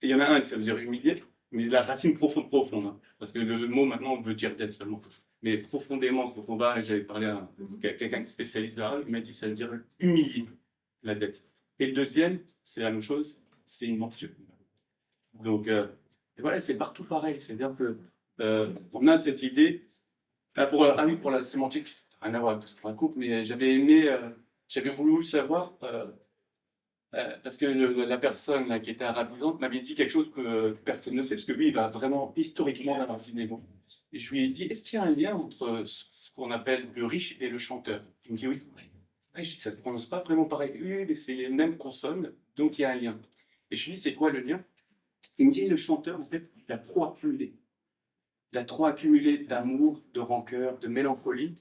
y en a un, ça veut dire humilier, mais la racine profonde. Hein, parce que le mot maintenant, on veut dire dette seulement. Mais profondément, quand on va, j'avais parlé à quelqu'un qui est spécialiste d'arabe, il m'a dit ça veut dire humilier la dette. Et le deuxième, c'est la même chose, c'est une mention. Donc, et voilà, c'est partout pareil. C'est-à-dire que on a cette idée. Oui, pour la sémantique, ça n'a rien à voir avec tout ce qu'on raconte, mais j'avais aimé, j'avais voulu savoir, parce que la personne là, qui était arabisante m'avait dit quelque chose que personne ne sait, parce que lui, il va vraiment historiquement dans les mots. Et je lui ai dit, est-ce qu'il y a un lien entre ce qu'on appelle le riche et le chanteur? Il me dit oui. Ah, je dis, ça se prononce pas vraiment pareil. Oui, mais c'est les mêmes consonnes, donc il y a un lien. Et je lui dis, c'est quoi le lien? Il me dit, le chanteur, en fait, il a trop accumulé. Il a trop accumulé d'amour, de rancœur, de mélancolie,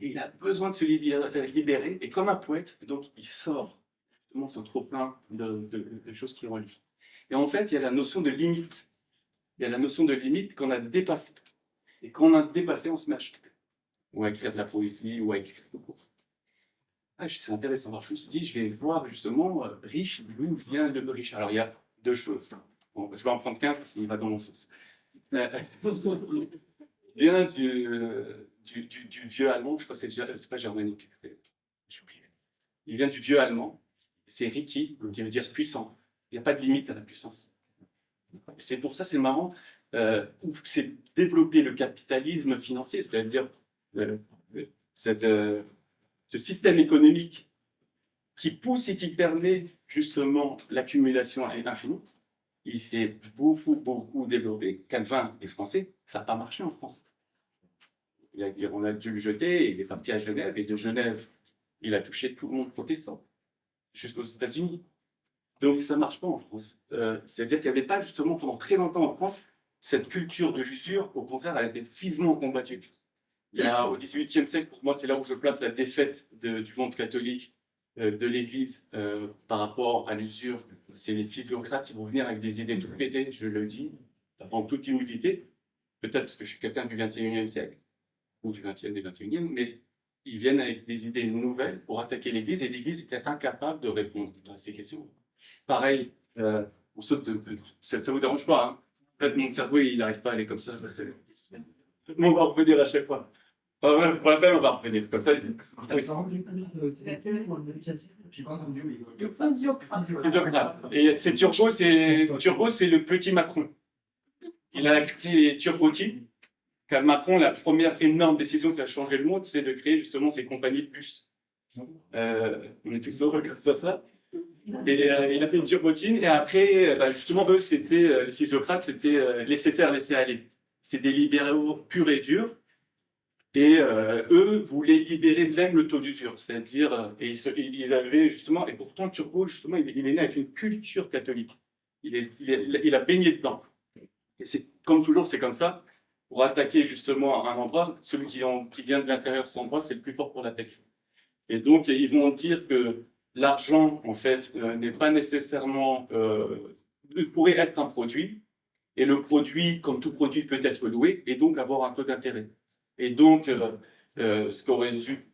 et il a besoin de se libérer. Et comme un poète, donc il sort justement son trop-plein de choses qui relient. Et en fait, il y a la notion de limite. Il y a la notion de limite qu'on a dépassée. Et quand on a dépassé, on se met à chanter. Ou à écrire de la poésie, ou à écrire tout court. Ah, c'est intéressant. Alors, je me suis dit, je vais voir justement riche, d'où vient le riche. Alors, il y a deux choses. Bon, je vais en prendre qu'un parce qu'il va dans mon sens. Il vient du vieux allemand, je crois que c'est pas germanique. J'ai oublié. Il vient du vieux allemand. C'est Riki, qui veut dire puissant. Il n'y a pas de limite à la puissance. C'est pour ça, c'est marrant. C'est développer le capitalisme financier, c'est-à-dire ce système économique qui pousse et qui permet justement l'accumulation infinie. Il s'est beaucoup développé. Calvin est français, ça n'a pas marché en France. On a dû le jeter, il est parti à Genève, et de Genève, il a touché tout le monde protestant, jusqu'aux États-Unis. Donc ça ne marche pas en France. C'est-à-dire qu'il n'y avait pas justement pendant très longtemps en France cette culture de l'usure, au contraire, elle a été vivement combattue. Il y a, au XVIIIe siècle, pour moi, c'est là où je place la défaite du monde catholique, de l'Église par rapport à l'usure. C'est les physiocrates qui vont venir avec des idées tout pétées, je le dis, en toute humilité. Peut-être parce que je suis quelqu'un du XXIe siècle, ou du XXe et XXIe, mais ils viennent avec des idées nouvelles pour attaquer l'Église, et l'Église était incapable de répondre à ces questions. Pareil, on saute ça ne vous dérange pas, hein? En fait, mon cerveau, il n'arrive pas à aller comme ça. On va revenir à chaque fois. Pour la peine, on va revenir comme ça. J'ai pas entendu, mais. Physiocrate. Et c'est Turgot, c'est le petit Macron. Il a créé les Turgotis. Car Macron, la première énorme décision qui a changé le monde, c'est de créer justement ces compagnies de bus. On est tous heureux grâce à ça. Et il a fait une turbotine, et après, justement, eux, c'était, les physiocrates, c'était laisser faire, laisser aller. C'est des libéraux purs et durs, et eux voulaient libérer même le taux d'usure, c'est-à-dire, et ils avaient justement, et pourtant Turgot, justement, il est né avec une culture catholique. Il a baigné dedans. Et comme toujours, c'est comme ça. Pour attaquer justement un endroit, celui qui vient de l'intérieur de cet endroit, c'est le plus fort pour l'attaquer. Et donc, ils vont dire que l'argent, en fait, n'est pas nécessairement, pourrait être un produit, et le produit, comme tout produit, peut être loué, et donc avoir un taux d'intérêt. Et donc, ce qu'aurait dû...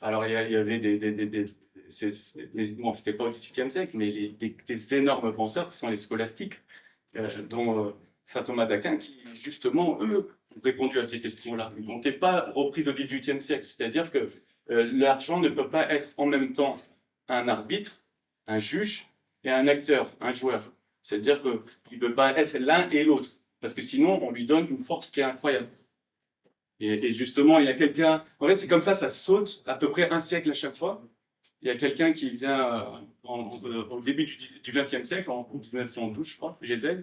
Alors, il y avait bon, c'était pas au XVIIIe siècle, mais des énormes penseurs qui sont les scolastiques, dont saint Thomas d'Aquin, qui, justement, eux, ont répondu à ces questions-là. Ils n'ont pas repris au XVIIIe siècle, c'est-à-dire que l'argent ne peut pas être en même temps un arbitre, un juge et un acteur, un joueur. C'est-à-dire qu'il ne peut pas être l'un et l'autre, parce que sinon, on lui donne une force qui est incroyable. Et justement, il y a quelqu'un... En fait, c'est comme ça saute à peu près un siècle à chaque fois. Il y a quelqu'un qui vient au début du XXe siècle, en 1912, je crois, Gézel,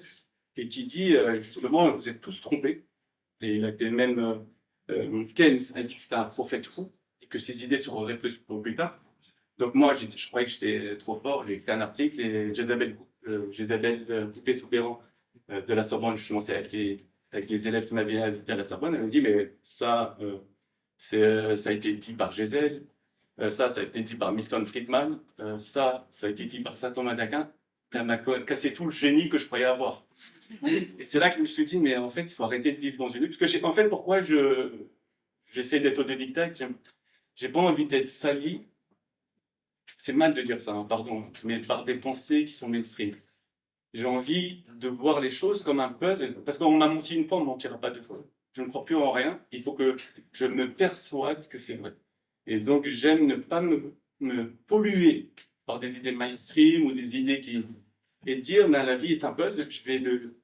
et qui dit, justement, vous êtes tous trompés. Et même Keynes a dit que c'était un prophète fou, et que ses idées seront réfléchies plus tard. Donc moi, je croyais que j'étais trop fort, j'ai écrit un article, et Jézabel Coupé-Soupérant de la Sorbonne, justement, c'est elle avec les élèves qui m'avaient invité à la Sorbonne, elle me dit, mais ça, ça a été dit par Gézel, ça a été dit par Milton Friedman, ça a été dit par saint Thomas d'Aquin. Elle m'a cassé tout le génie que je croyais avoir. Et c'est là que je me suis dit, mais en fait, il faut arrêter de vivre dans une lutte. Parce que, en fait, pourquoi j'essaie d'être autodidacte, j'ai pas envie d'être sali. C'est mal de dire ça, hein, pardon, mais par des pensées qui sont mainstream. J'ai envie de voir les choses comme un puzzle, parce qu'on m'a menti une fois, on ne mentira pas deux fois. Je ne crois plus en rien, il faut que je me persuade que c'est vrai. Et donc, j'aime ne pas me polluer par des idées mainstream ou des idées qui... Et dire, mais la vie est un puzzle, je vais le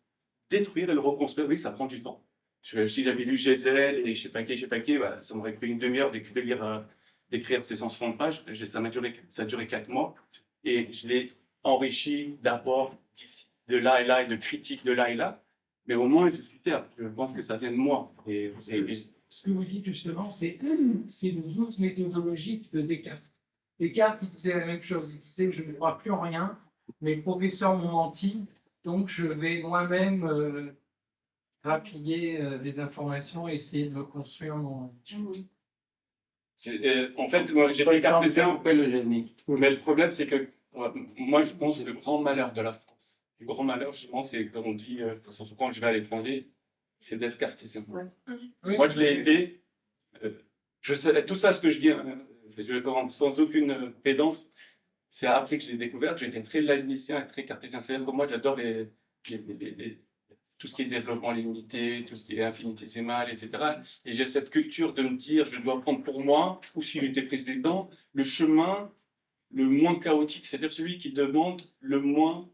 détruire et le reconstruire. Oui, ça prend du temps. Si j'avais lu Gézelle et je sais pas qui, voilà, ça m'aurait pris une demi-heure d'écrire ces 160 pages. Ça a duré 4 mois. Et je l'ai enrichi d'apports de là et là et de critiques de là et là. Mais au moins, je suis fier. Je pense que ça vient de moi. Ce que vous dites justement, c'est le doute méthodologique de Descartes. Descartes, il disait la même chose. Il disait, je ne crois plus en rien, mes professeurs m'ont menti, donc je vais moi-même grappiller des informations et essayer de me construire mon... En fait, moi, j'ai pris cartésien, le génie. mais le problème, c'est que moi, je pense que le grand malheur de la France, le grand malheur, justement, c'est comme on dit, surtout quand je vais à l'étranger, c'est d'être cartésien. Moi, je l'ai été. Je sais, tout ça, ce que je dis, je le commande sans aucune pédance, c'est après que je l'ai découvert. J'étais très leibnizien et très cartésien. C'est-à-dire que moi, j'adore tout ce qui est développement limité, tout ce qui est infinitésimal, etc. Et j'ai cette culture de me dire, je dois prendre pour moi, ou s'il était président, le chemin le moins chaotique, c'est-à-dire celui qui demande le moins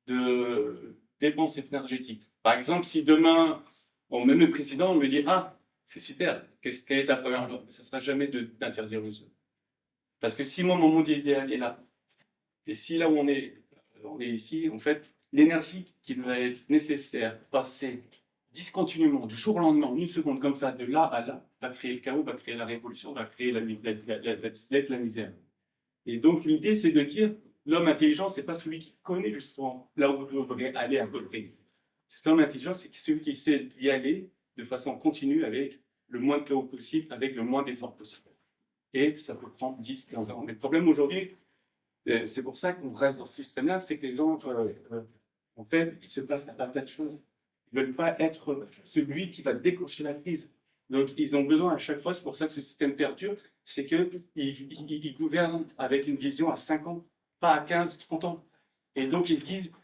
de dépenses énergétiques. Par exemple, si demain, on me met président, on me dit, ah, c'est super, quelle est ta première loi? Ça ne sera jamais d'interdire l'usure. Parce que si moi, mon monde idéal est là, et si là où on est ici, en fait, l'énergie qui va être nécessaire, passer discontinuellement, du jour au lendemain, en une seconde, comme ça, de là à là, va créer le chaos, va créer la révolution, va créer la disette, la misère. Et donc, l'idée, c'est de dire, l'homme intelligent, c'est pas celui qui connaît justement là où on devrait aller à peu près. L'homme intelligent, c'est celui qui sait y aller de façon continue avec le moins de chaos possible, avec le moins d'efforts possible. Et ça peut prendre 10, 15 ans. Mais le problème aujourd'hui, c'est pour ça qu'on reste dans ce système-là, c'est que les gens, en fait, il se passe un tas de choses. Ils ne veulent pas être celui qui va déclencher la crise. Donc, ils ont besoin à chaque fois, c'est pour ça que ce système perdure, c'est qu'ils gouvernent avec une vision à 5 ans, pas à 15, 30 ans. Et donc, ils se disent,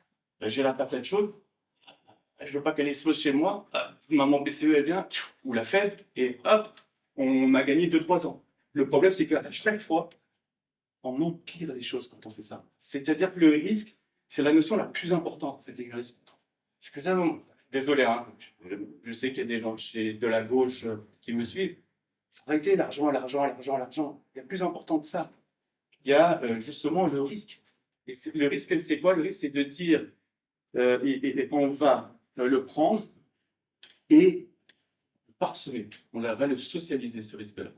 j'ai la patate chaude, je ne veux pas qu'elle explose chez moi, maman BCE, elle vient, ou la Fed, et hop, on a gagné 2-3 ans. Le problème, c'est qu'à chaque fois, on empire les choses quand on fait ça. C'est-à-dire que le risque, c'est la notion la plus importante, en fait, des risques. Parce que ça, désolé, hein, je sais qu'il y a des gens de la gauche qui me suivent. Arrêtez l'argent. Il y a plus important que ça. Il y a justement le risque. Et le risque, c'est quoi? Le risque, c'est de dire, on va le prendre et le parsemer. On va le socialiser, ce risque-là.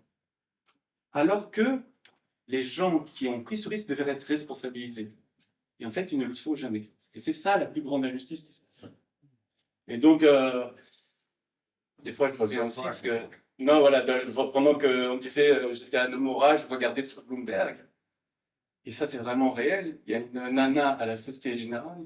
Alors que les gens qui ont pris ce risque devraient être responsabilisés. Et en fait, ils ne le sont jamais. Et c'est ça la plus grande injustice qui se passe. Et donc, des fois, je reviens aussi parce que, non, voilà, pendant qu'on disait, j'étais à Nomura, je regardais sur Bloomberg. Et ça, c'est vraiment réel. Il y a une nana à la Société Générale,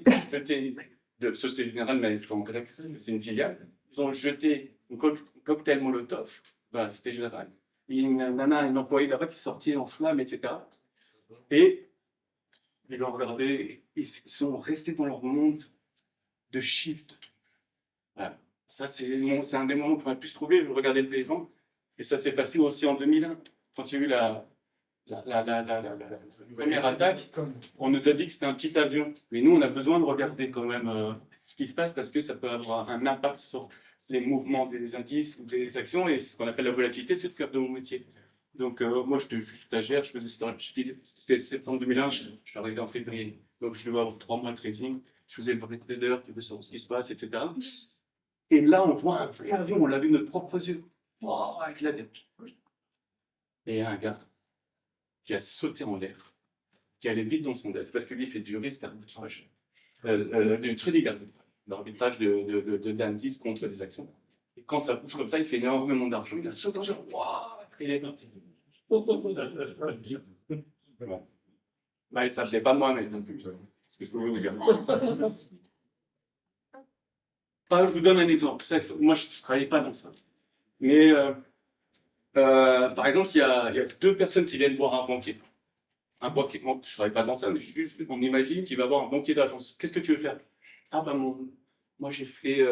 de Société Générale, mais en grec, c'est une filiale. Ils ont jeté un cocktail Molotov à la Société Générale. Il y a une nana, une employée là-bas qui sortait en flammes, etc. Et ils l'ont regardé, ils sont restés dans leur monde de chiffres. Voilà. Ça, c'est un des moments qui m'a le plus troublé. Je regardais le téléphone. Et ça s'est passé aussi en 2001, quand il y a eu la première attaque. On nous a dit que c'était un petit avion. Mais nous, on a besoin de regarder quand même ce qui se passe parce que ça peut avoir un impact sur les mouvements des indices ou des actions. Et ce qu'on appelle la volatilité, c'est le cœur de mon métier. Donc, moi, j'étais juste stagiaire, je faisais c'était septembre 2001, je suis arrivé en février. Donc, je devais avoir 3 mois de trading. Je faisais le vrai trader qui veut savoir ce qui se passe, etc. Et là, on voit un vrai avion, on l'a vu de notre propre yeux. Oh, avec la dette. Et un gars qui a sauté en l'air, qui allait vite dans son desk, parce que lui, il fait du risque arbitrage, du trading arbitrage, l'arbitrage d'indices contre des actions. Et quand ça bouge comme ça, il fait énormément d'argent. Il a sauté en l'air, il est parti. Bah, il s'appelait pas moi, mais non plus. Ce que je peux vous dire. Je vous donne un exemple. Moi, je ne travaille pas dans ça. Mais, par exemple, il y a 2 personnes qui viennent voir un banquier. Moi, je ne travaille pas dans ça, mais on imagine qu'il va voir un banquier d'agence. Qu'est-ce que tu veux faire? Ah, ben, moi, j'ai fait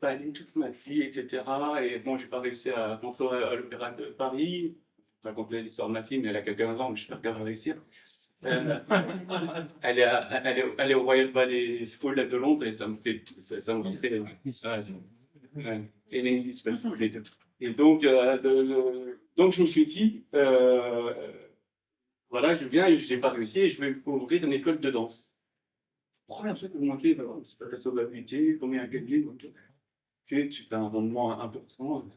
balai toute ma vie, etc. Et bon, j'ai pas réussi à rentrer à l'Opéra de Paris. Je raconte l'histoire de ma fille, mais elle a quelques ans, mais je suis pas capable de réussir. elle est au Royal Ballet School de Londres et ça me fait ouais. Et l'English School, les deux. Et donc, donc je me suis dit, voilà, je viens et je n'ai pas réussi et je vais ouvrir une école de danse. Première chose que vous manquez, c'est pas la solvabilité, combien à gagner, donc, ok, tu as un rendement important.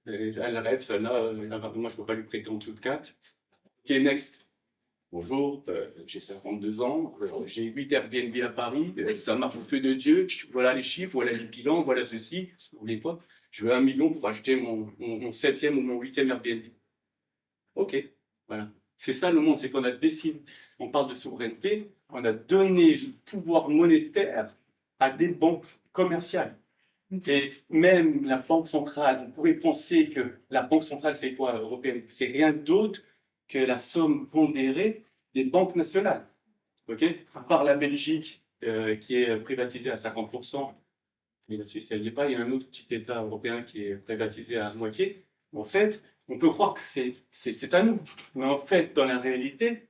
Elle rêve, celle-là, moi je ne peux pas lui prêter en dessous de 4. Ok, next. Bonjour, j'ai 52 ans, j'ai 8 Airbnb à Paris, ça marche au feu de Dieu, voilà les chiffres, voilà les bilans, voilà ceci, vous voulez pas, je veux 1 million pour acheter mon 7e ou mon 8e Airbnb. Ok, voilà. C'est ça le monde, c'est qu'on a décidé, on parle de souveraineté, on a donné le pouvoir monétaire à des banques commerciales. Et même la Banque centrale, on pourrait penser que la Banque centrale, c'est quoi, européenne? C'est rien d'autre que la somme pondérée des banques nationales. Ok, à part la Belgique, qui est privatisée à 50%, mais la Suisse, elle n'est pas. Il y a un autre petit État européen qui est privatisé à moitié. En fait, on peut croire que c'est à nous. Mais en fait, dans la réalité,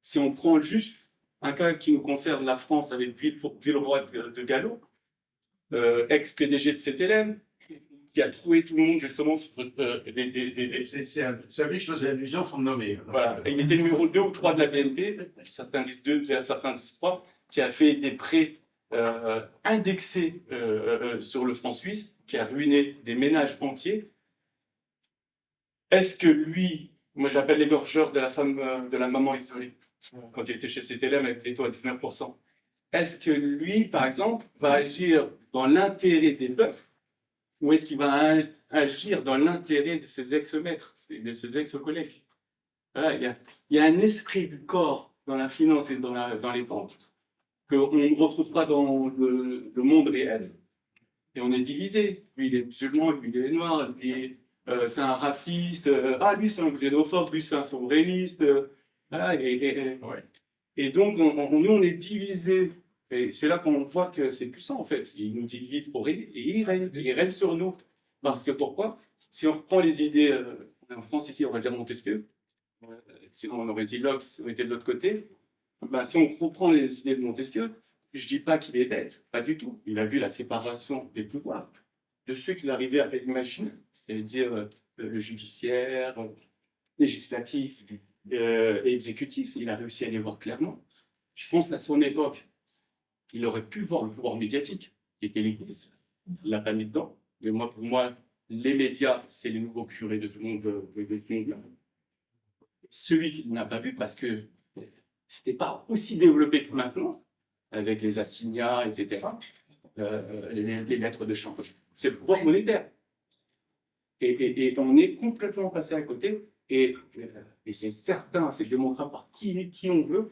si on prend juste un cas qui nous concerne, la France avec Villeroy de Galhau, ex-PDG de CTLM, qui a trouvé tout le monde justement sur C'est un mec, je faisais allusion sans le nommer. voilà. Il était numéro 2 ou 3 de la BNP, certains disent 2, certains disent 3, qui a fait des prêts indexés sur le franc suisse, qui a ruiné des ménages entiers. Est-ce que lui, moi j'appelle l'égorgeur de la femme, de la maman isolée, quand il était chez CTLM avec des taux à 19%, est-ce que lui, par exemple, va agir dans l'intérêt des peuples ou est-ce qu'il va agir dans l'intérêt de ses ex-maîtres, de ses ex-collègues? Voilà, il y a un esprit du corps dans la finance et dans les banques qu'on ne retrouve pas dans le monde réel. Et on est divisé. Lui, il est musulman, lui, il est noir, lui, c'est un raciste, lui, c'est un xénophobe, lui, c'est un souverainiste. Voilà, et donc, nous, on est divisés. Et c'est là qu'on voit que c'est puissant, en fait. Il nous divise pour régner, et il règne sur nous. Parce que pourquoi? Si on reprend les idées, en France, ici, on va dire Montesquieu, sinon on aurait dit Locke, on était de l'autre côté. Ben, si on reprend les idées de Montesquieu, je dis pas qu'il est bête, pas du tout. Il a vu la séparation des pouvoirs, de ceux qu'il arrivait à imaginer, c'est-à-dire le judiciaire, législatif et exécutif. Il a réussi à les voir clairement. Je pense à son époque, il aurait pu voir le pouvoir médiatique, qui était l'Église. Il l'a pas mis dedans. Mais moi, pour moi, les médias, c'est les nouveaux curés de tout le monde. Celui qui n'a pas vu, parce que c'était pas aussi développé que maintenant, avec les assignats, etc., les lettres de change. C'est le pouvoir monétaire. Et on est complètement passé à côté. Et c'est certain, c'est démontré par qui on veut,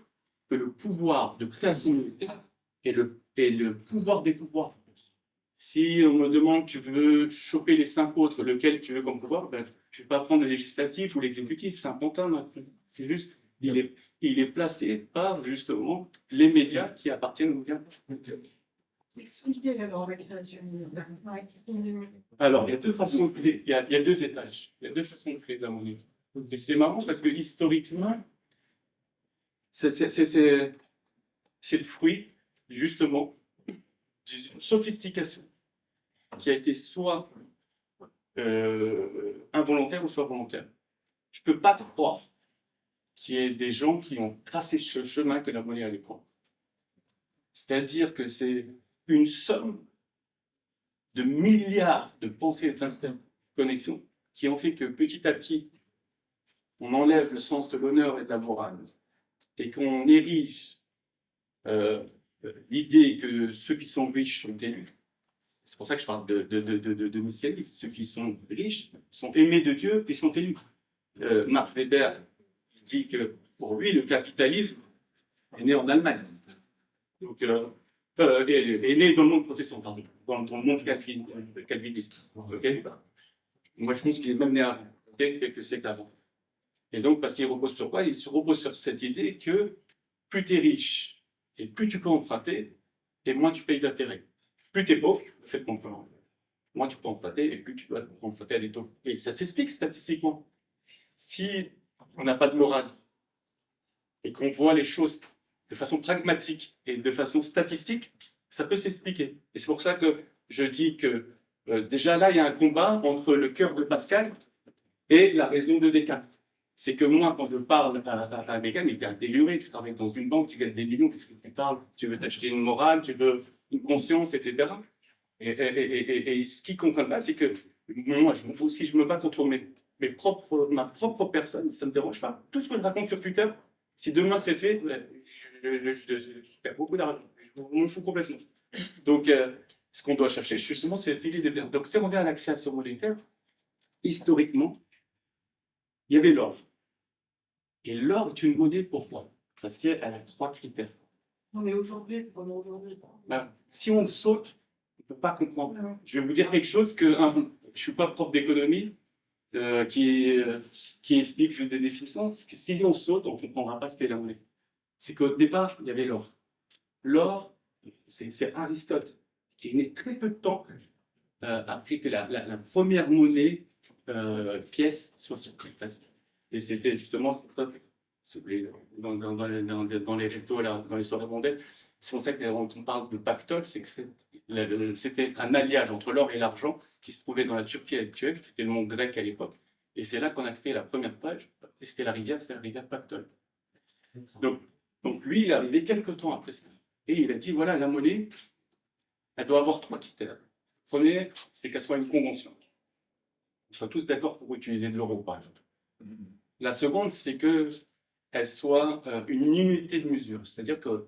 que le pouvoir de création monétaire est le pouvoir des pouvoirs. Si on me demande, tu veux choper les 5 autres, lequel tu veux comme pouvoir, ben, je ne vais pas prendre le législatif ou l'exécutif, c'est un pantin. C'est juste, il est placé par justement les médias qui appartiennent aux médias. Expliquez alors la création monétaire. Alors, il y a deux façons de créer, il y a deux étages, il y a deux façons de créer de la monnaie. Et c'est marrant parce que historiquement, c'est le fruit justement d'une sophistication qui a été soit involontaire ou soit volontaire. Je ne peux pas croire qu'il y ait des gens qui ont tracé ce chemin que la monnaie allait prendre. C'est-à-dire que c'est une somme de milliards de pensées et d'interconnexions qui ont fait que petit à petit, on enlève le sens de l'honneur et de la morale et qu'on érige l'idée que ceux qui sont riches sont élus. C'est pour ça que je parle de messianisme. Ceux qui sont riches sont aimés de Dieu et sont élus. Max Weber dit que pour lui, le capitalisme est né en Allemagne. Donc, est né dans le monde protestant, pardon, dans le monde calviniste. Okay, moi, je pense qu'il est même né avant, quelques siècles avant. Et donc, parce qu'il repose sur quoi? Il se repose sur cette idée que plus tu es riche et plus tu peux emprunter, et moins tu payes d'intérêt. Plus tu es pauvre, c'est le contraire. Moins tu peux emprunter, et plus tu dois emprunter à des taux. Et ça s'explique statistiquement. Si on n'a pas de morale, et qu'on voit les choses de façon pragmatique et de façon statistique, ça peut s'expliquer. Et c'est pour ça que je dis que déjà là, il y a un combat entre le cœur de Pascal et la raison de Descartes. C'est que moi, quand je parle à un gars, mais t'es un déluré, tu travailles dans une banque, tu gagnes des millions, qu'est-ce que tu parles? Tu veux t'acheter une morale, tu veux une conscience, etc. Et ce qu'ils ne comprennent pas, c'est que moi, si je me bats contre ma propre personne, ça ne me dérange pas. Tout ce que je raconte sur Twitter, si demain c'est fait, je perds beaucoup d'argent. Je m'en fous complètement. Donc, ce qu'on doit chercher, justement, c'est cette idée de bien. Donc, si on revient à la création monétaire, historiquement, il y avait l'or. Et l'or est une monnaie, pourquoi? Parce qu'elle a 3 critères. Non, mais aujourd'hui, pendant aujourd'hui. Ben, si on saute, on ne peut pas comprendre. Je vais vous dire quelque chose que je ne suis pas prof d'économie qui explique juste des définitions. C'est que si on saute, on ne comprendra pas ce qu'est la monnaie. C'est qu'au départ, il y avait l'or. L'or, c'est Aristote qui est né très peu de temps après que la première monnaie pièce soit sortie. Et c'était justement dans les restos, là, dans les soirées mondaines. C'est pour ça que quand on parle de pactole, c'est que c'était un alliage entre l'or et l'argent qui se trouvait dans la Turquie actuelle, qui était le monde grec à l'époque. Et c'est là qu'on a créé la première page. Et c'était la rivière Pactole. Donc lui, il est arrivé quelques temps après ça. Et il a dit, voilà, la monnaie, elle doit avoir 3 critères. Le premier, c'est qu'elle soit une convention. On soit tous d'accord pour utiliser de l'euro, par exemple. La seconde, c'est qu'elle soit une unité de mesure. C'est-à-dire que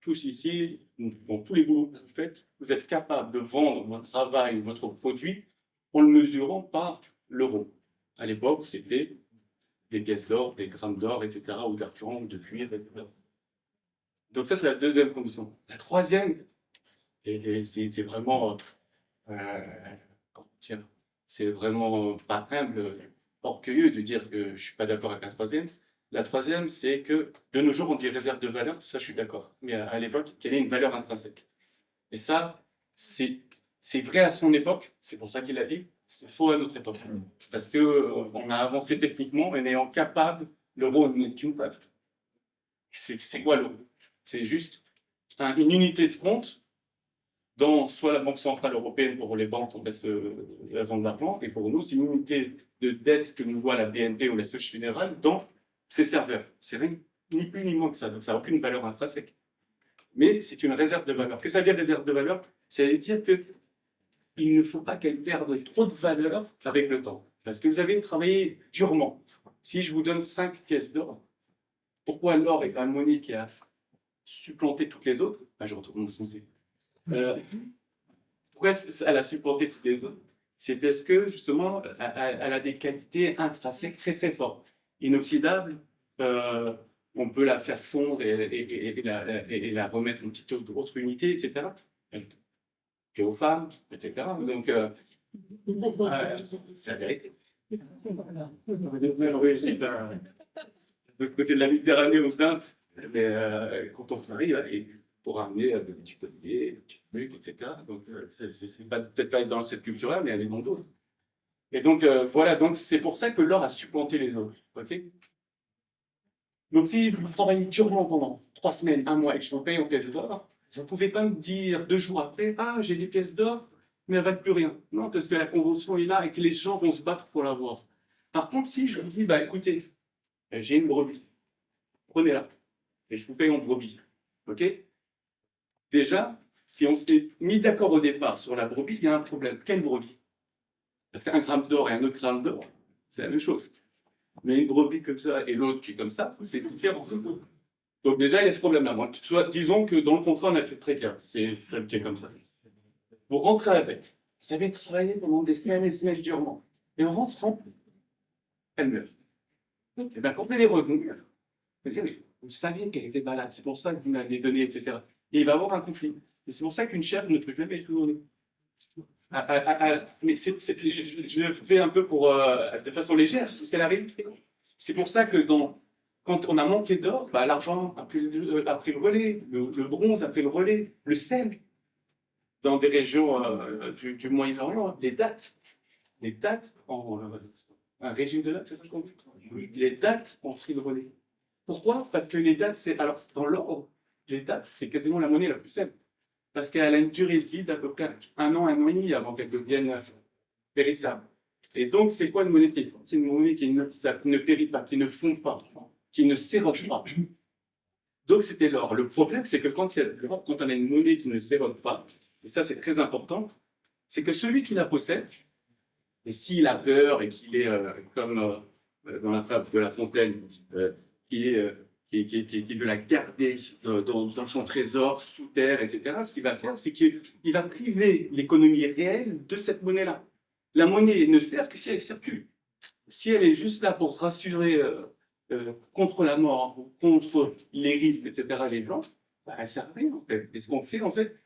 tous ici, dans tous les boulots que vous faites, vous êtes capable de vendre votre travail, votre produit, en le mesurant par l'euro. À l'époque, c'était des pièces d'or, des grammes d'or, etc., ou d'argent, ou de cuivre, etc. Donc ça, c'est la deuxième condition. La troisième, et c'est vraiment, comment dire, c'est vraiment pas humble, orgueilleux de dire que je ne suis pas d'accord avec la troisième. La troisième, c'est que de nos jours, on dit réserve de valeur, ça je suis d'accord. Mais à l'époque, qu'il y ait une valeur intrinsèque. Et ça, c'est vrai à son époque, c'est pour ça qu'il a dit, c'est faux à notre époque. Parce qu'on a avancé techniquement en ayant capable, l'euro n'est pas. C'est quoi l'euro? C'est juste une unité de compte dans soit la Banque Centrale Européenne pour les banques, on laisse la zone d'argent, et pour nous, c'est une unité de dette que nous voit la BNP ou la Société Générale dans ses serveurs. C'est ni plus ni moins que ça, donc ça n'a aucune valeur intrinsèque. Mais c'est une réserve de valeur. Qu'est-ce que ça veut dire réserve de valeur? Ça veut dire qu'il ne faut pas qu'elle perde trop de valeur avec le temps. Parce que vous avez travaillé durement. Si je vous donne 5 pièces d'or, pourquoi l'or est une monnaie qui a supplanté toutes les autres? Je retourne mon français. Pourquoi elle a supplanté toutes les autres? C'est parce que, justement, elle a des qualités intrinsèques très très fortes. Inoxydable, on peut la faire fondre et la remettre une petite autre unité, etc. Et aux femmes, etc. Donc, c'est la vérité. Vous êtes même réussi de l'autre côté de la Méditerranée aux Indes, mais quand on arrive, pour amener des petits colliers, des petits trucs, etc. Donc, c'est peut-être pas dans cette culture-là, mais elle est dans d'autres. Et donc, voilà, donc c'est pour ça que l'or a supplanté les autres. Okay, donc, si vous travaillez durement pendant 3 semaines, 1 mois, et que je vous paye en pièces d'or, vous ne pouvez pas me dire 2 jours après, ah, j'ai des pièces d'or, mais elles ne valent plus rien. Non, parce que la convention est là et que les gens vont se battre pour l'avoir. Par contre, si je vous dis, bah écoutez, j'ai une brebis, prenez-la, et je vous paye en brebis. OK? Déjà, si on s'est mis d'accord au départ sur la brebis, il y a un problème. Quelle brebis? Parce qu'un gramme d'or et un autre gramme d'or, c'est la même chose. Mais une brebis comme ça et l'autre qui est comme ça, c'est différent. Donc déjà, il y a ce problème-là. Disons que dans le contrat, on a été très clair. C'est qui est comme ça. Vous rentrez avec. Vous avez travaillé pendant des semaines et des semaines durement. Et en rentrant, elle meurt. Et bien, quand elle est revenue, vous saviez qu'elle était malade. C'est pour ça que vous m'avez donné, etc. Et il va y avoir un conflit. Et c'est pour ça qu'une chèvre ne peut jamais être donnée. Mais je le fais un peu de façon légère, c'est la réalité. C'est pour ça que quand on a manqué d'or, l'argent a pris le relais, le bronze a pris le relais, le sel. Dans des régions du Moyen-Orient, les dates un régime de dates, c'est ça qu'on dit? Les dates ont pris le relais. Pourquoi? Parce que les dates, c'est, alors dans l'ordre, les dates, c'est quasiment la monnaie la plus faible. Parce qu'elle a une durée de vie d'à peu près 1 an et demi avant qu'elle devienne périssable. Et donc, c'est quoi une monnaie qui est forte? C'est une monnaie qui ne périt pas, qui ne fond pas, qui ne s'érode pas. Donc, c'était l'or. Le problème, c'est que quand on a une monnaie qui ne s'érode pas, et ça, c'est très important, c'est que celui qui la possède, et s'il a peur et qu'il est comme dans la fable de La Fontaine, qui est qui veut la garder dans son trésor, sous terre, etc., ce qu'il va faire, c'est qu'il va priver l'économie réelle de cette monnaie-là. La monnaie ne sert que si elle circule. Si elle est juste là pour rassurer contre la mort, ou contre les risques, etc., les gens, bah, elle ne sert à rien, en fait. Et ce qu'on fait, en fait,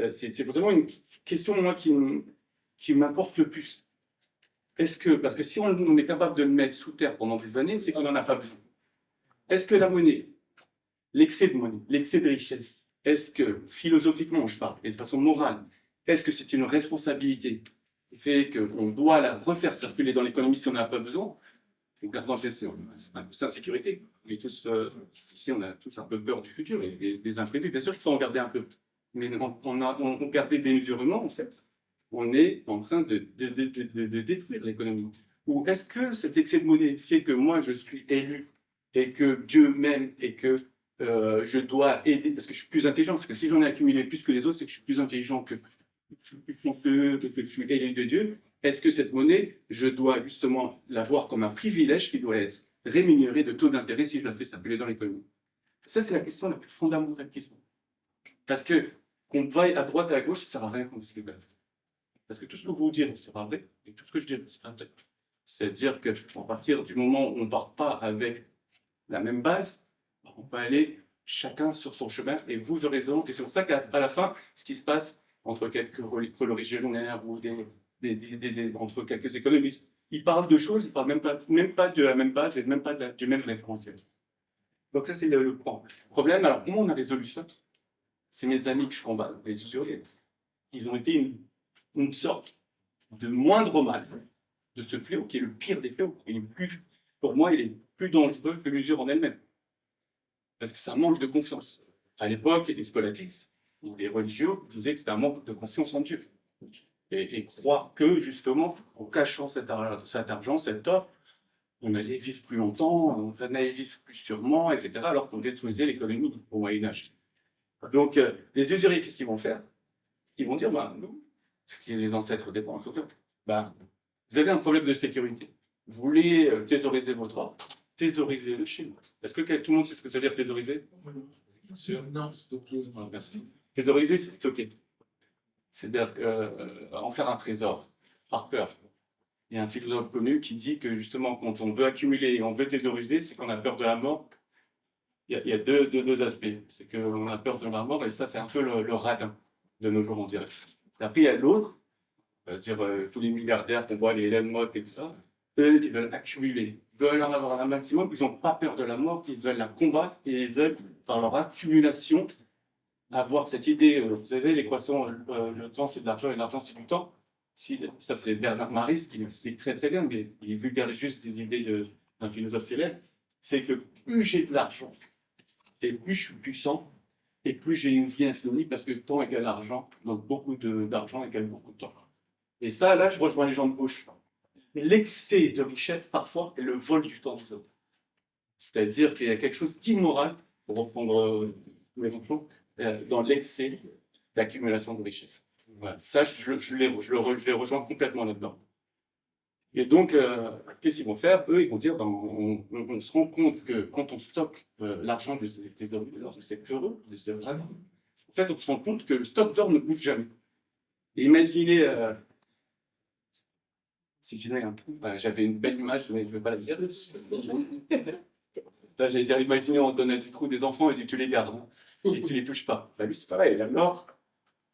c'est vraiment une question, moi, qui m'importe le plus. Parce que si on est capable de le mettre sous terre pendant des années, c'est qu'on n'en a pas besoin. Est-ce que la monnaie, l'excès de monnaie, l'excès de richesse, est-ce que, philosophiquement, je parle, et de façon morale, est-ce que c'est une responsabilité qui fait qu'on doit la refaire circuler dans l'économie si on n'en a pas besoin? En gardant c'est un peu ça de sécurité. On est tous, ici, on a tous un peu peur du futur et des imprévus. Bien sûr qu'il faut en garder un peu. Mais on gardait démesurément, en fait, on est en train de détruire l'économie. Ou est-ce que cet excès de monnaie fait que moi, je suis élu et que Dieu m'aime et que je dois aider, parce que je suis plus intelligent, parce que si j'en ai accumulé plus que les autres, c'est que je suis plus intelligent, que je suis plus chanceux, que je suis élu de Dieu. Est-ce que cette monnaie, je dois justement la voir comme un privilège qui doit être rémunéré de taux d'intérêt si je la fais circuler dans l'économie? Ça, c'est la question la plus fondamentale qui se pose. Parce que qu'on vaille à droite et à gauche, ça ne sert à rien qu'on discute. Parce que tout ce que vous direz sera vrai, et tout ce que je dirai sera vrai. C'est-à-dire qu'à partir du moment où on ne part pas avec la même base, on peut aller chacun sur son chemin, et vous aurez raison. Et c'est pour ça qu'à la fin, ce qui se passe entre quelques religionnaires ou entre quelques économistes, ils parlent de choses, ils ne parlent même pas de la même base et même pas du même référentiel. Donc ça, c'est le problème. Alors, comment on a résolu ça? C'est mes amis que je combats, les usuriers. Ils ont été une sorte de moindre mal de ce fléau, qui est le pire des fléaux. Pour moi, il est plus dangereux que l'usure en elle-même. Parce que c'est un manque de confiance. À l'époque, les scolastiques, ou les religieux, disaient que c'était un manque de confiance en Dieu. Et croire que, justement, en cachant cet argent, cet or, on allait vivre plus longtemps, on allait vivre plus sûrement, etc., alors qu'on détruisait l'économie au Moyen-Âge. Donc, les usuriers, qu'est-ce qu'ils vont faire? Ils vont dire, bah, nous, ce qui est les ancêtres des banques, bah, vous avez un problème de sécurité. Vous voulez thésauriser votre or, thésaurisez-le chez nous. Est-ce que tout le monde sait ce que ça veut dire thésauriser? Non, stocker. Merci. Thésauriser, c'est stocker. C'est-à-dire en faire un trésor, par peur. Il y a un philosophe connu qui dit que justement, quand on veut accumuler et on veut thésauriser, c'est qu'on a peur de la mort. Il y a deux aspects. C'est qu'on a peur de la mort, et ça, c'est un peu le radin de nos jours, on dirait. Et après, il y a l'autre, tous les milliardaires qu'on voit, les Elon Musk et tout ça, eux, ils veulent accumuler, ils veulent en avoir un maximum, ils n'ont pas peur de la mort, ils veulent la combattre, et ils veulent, par leur accumulation, avoir cette idée, vous savez, l'équation, le temps c'est de l'argent et l'argent c'est du temps. Ça, c'est Bernard Maris qui l'explique très très bien, mais il vulgarise juste des idées d'un philosophe célèbre. C'est que plus j'ai de l'argent, et plus je suis puissant, et plus j'ai une vie infinie, parce que temps égale argent, donc beaucoup d'argent égale beaucoup de temps. Et ça, là, je rejoins les gens de gauche. L'excès de richesse, parfois, est le vol du temps des autres. C'est-à-dire qu'il y a quelque chose d'immoral, pour reprendre les mots, dans l'excès d'accumulation de richesse. Voilà. Ça, je les rejoins complètement là-dedans. Et donc, qu'est-ce qu'ils vont faire? Eux, ils vont dire, on se rend compte que quand on stocke l'argent de ces de ces heureux, de ces vraiment, en fait, on se rend compte que le stock d'or ne bouge jamais. Et imaginez, c'est final un peu, j'avais une belle image, mais je ne vais pas la dire. Là, j'allais dire, imaginez, on donne du coup des enfants et tu les gardes, hein, et tu les touches pas. Lui, c'est pareil, il a l'or,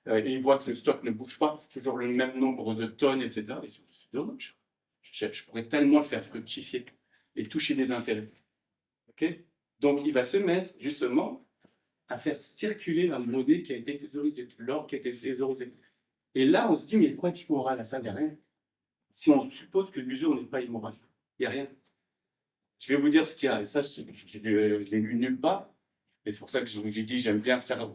et il voit que le stock ne bouge pas, c'est toujours le même nombre de tonnes, etc. Et c'est dommage. Je pourrais tellement le faire fructifier et toucher des intérêts. Ok? Donc, il va se mettre justement à faire circuler la monnaie qui a été thésaurisée, l'or qui a été thésaurisé. Et là, on se dit, mais quoi est immoral à ça? Il n'y a rien. Si on suppose que l'usure n'est pas immorale, il n'y a rien. Je vais vous dire ce qu'il y a. Et ça, je ne l'ai lu nulle part. Et c'est pour ça que j'ai dit, j'aime bien faire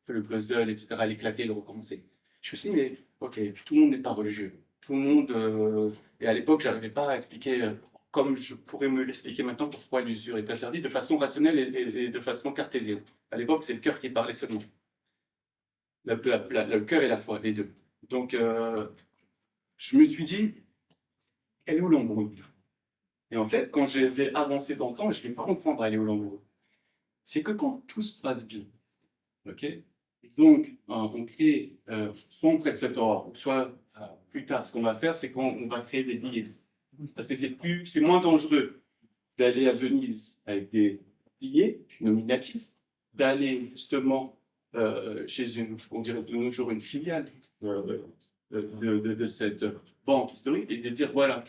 le puzzle, etc., l'éclater, le recommencer. Je me suis dit, mais ok, tout le monde n'est pas religieux. Tout le monde. Et à l'époque, je n'arrivais pas à expliquer, comme je pourrais me l'expliquer maintenant, pourquoi l'usure est interdite, de façon rationnelle et de façon cartésienne. À l'époque, c'est le cœur qui parlait seulement. Le cœur et la foi, les deux. Donc, je me suis dit, elle est où l'embrouille? Et en fait, quand je vais avancer dans le temps, je vais comprendre elle est où l'embrouille. C'est que quand tout se passe bien, ok? Donc, on crée, soit on prête cette or, soit plus tard, ce qu'on va faire, c'est qu'on va créer des billets. Parce que c'est moins dangereux d'aller à Venise avec des billets nominatifs, d'aller justement chez on dirait de nos jours, une filiale de cette banque historique et de dire voilà,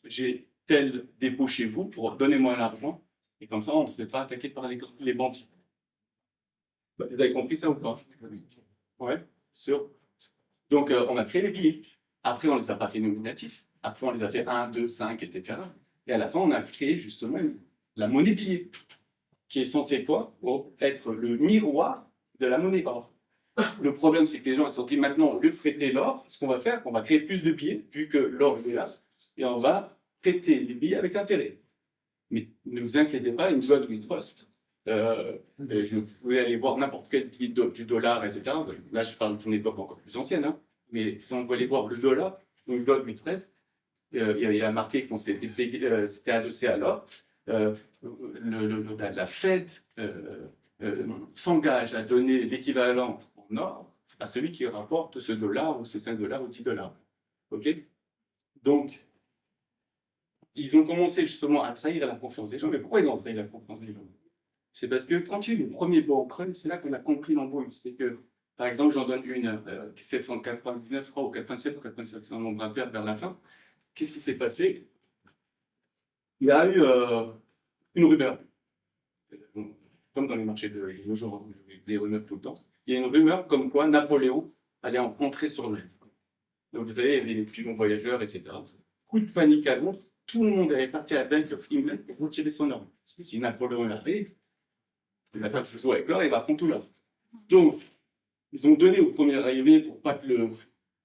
j'ai tel dépôt chez vous, pour donnez-moi l'argent, et comme ça, on ne se fait pas attaquer par les banquiers. Vous avez compris ça ou pas? Ouais, sûr. Donc, on a créé les billets. Après, on ne les a pas fait nominatifs. Après, on les a fait 1, 2, 5, etc. Et à la fin, on a créé justement la monnaie billet, qui est censée quoi? Être le miroir de la monnaie or. Le problème, c'est que les gens se sont dit maintenant, au lieu de prêter l'or, ce qu'on va faire, on va créer plus de billets, vu que l'or est là, et on va prêter les billets avec intérêt. Mais ne vous inquiétez pas, une God we trust. Je pouvais aller voir n'importe quel billet du dollar, etc. Là, je parle d'une époque encore plus ancienne, hein. Mais si on veut aller voir le dollar, une God we trust, il a marqué qu'on c'était adossé à l'or. La Fed s'engage à donner l'équivalent en or à celui qui rapporte ce dollar ou ces 5 dollars ou 10 dollars. OK? Donc, ils ont commencé justement à trahir la confiance des gens. Mais pourquoi ils ont trahi la confiance des gens? C'est parce que quand il y a eu le premier bank run, c'est là qu'on a compris l'embrouille. C'est que, par exemple, j'en donne une, 1799, je crois, ou 87 ou 87, c'est un nombre impair vers la fin. Qu'est-ce qui s'est passé? Il y a eu une rumeur. Comme dans les marchés de nos jours, des rumeurs tout le temps. Il y a une rumeur comme quoi Napoléon allait entrer sur l'île. Donc vous savez, il y avait des pigeons voyageurs, etc. Coup de panique à Londres, tout le monde allait partir à Bank of England pour retirer son or. Si Napoléon arrive, il va faire je joue avec l'or et il va prendre tout l'or. Donc, ils ont donné au premier arrivé pour pas que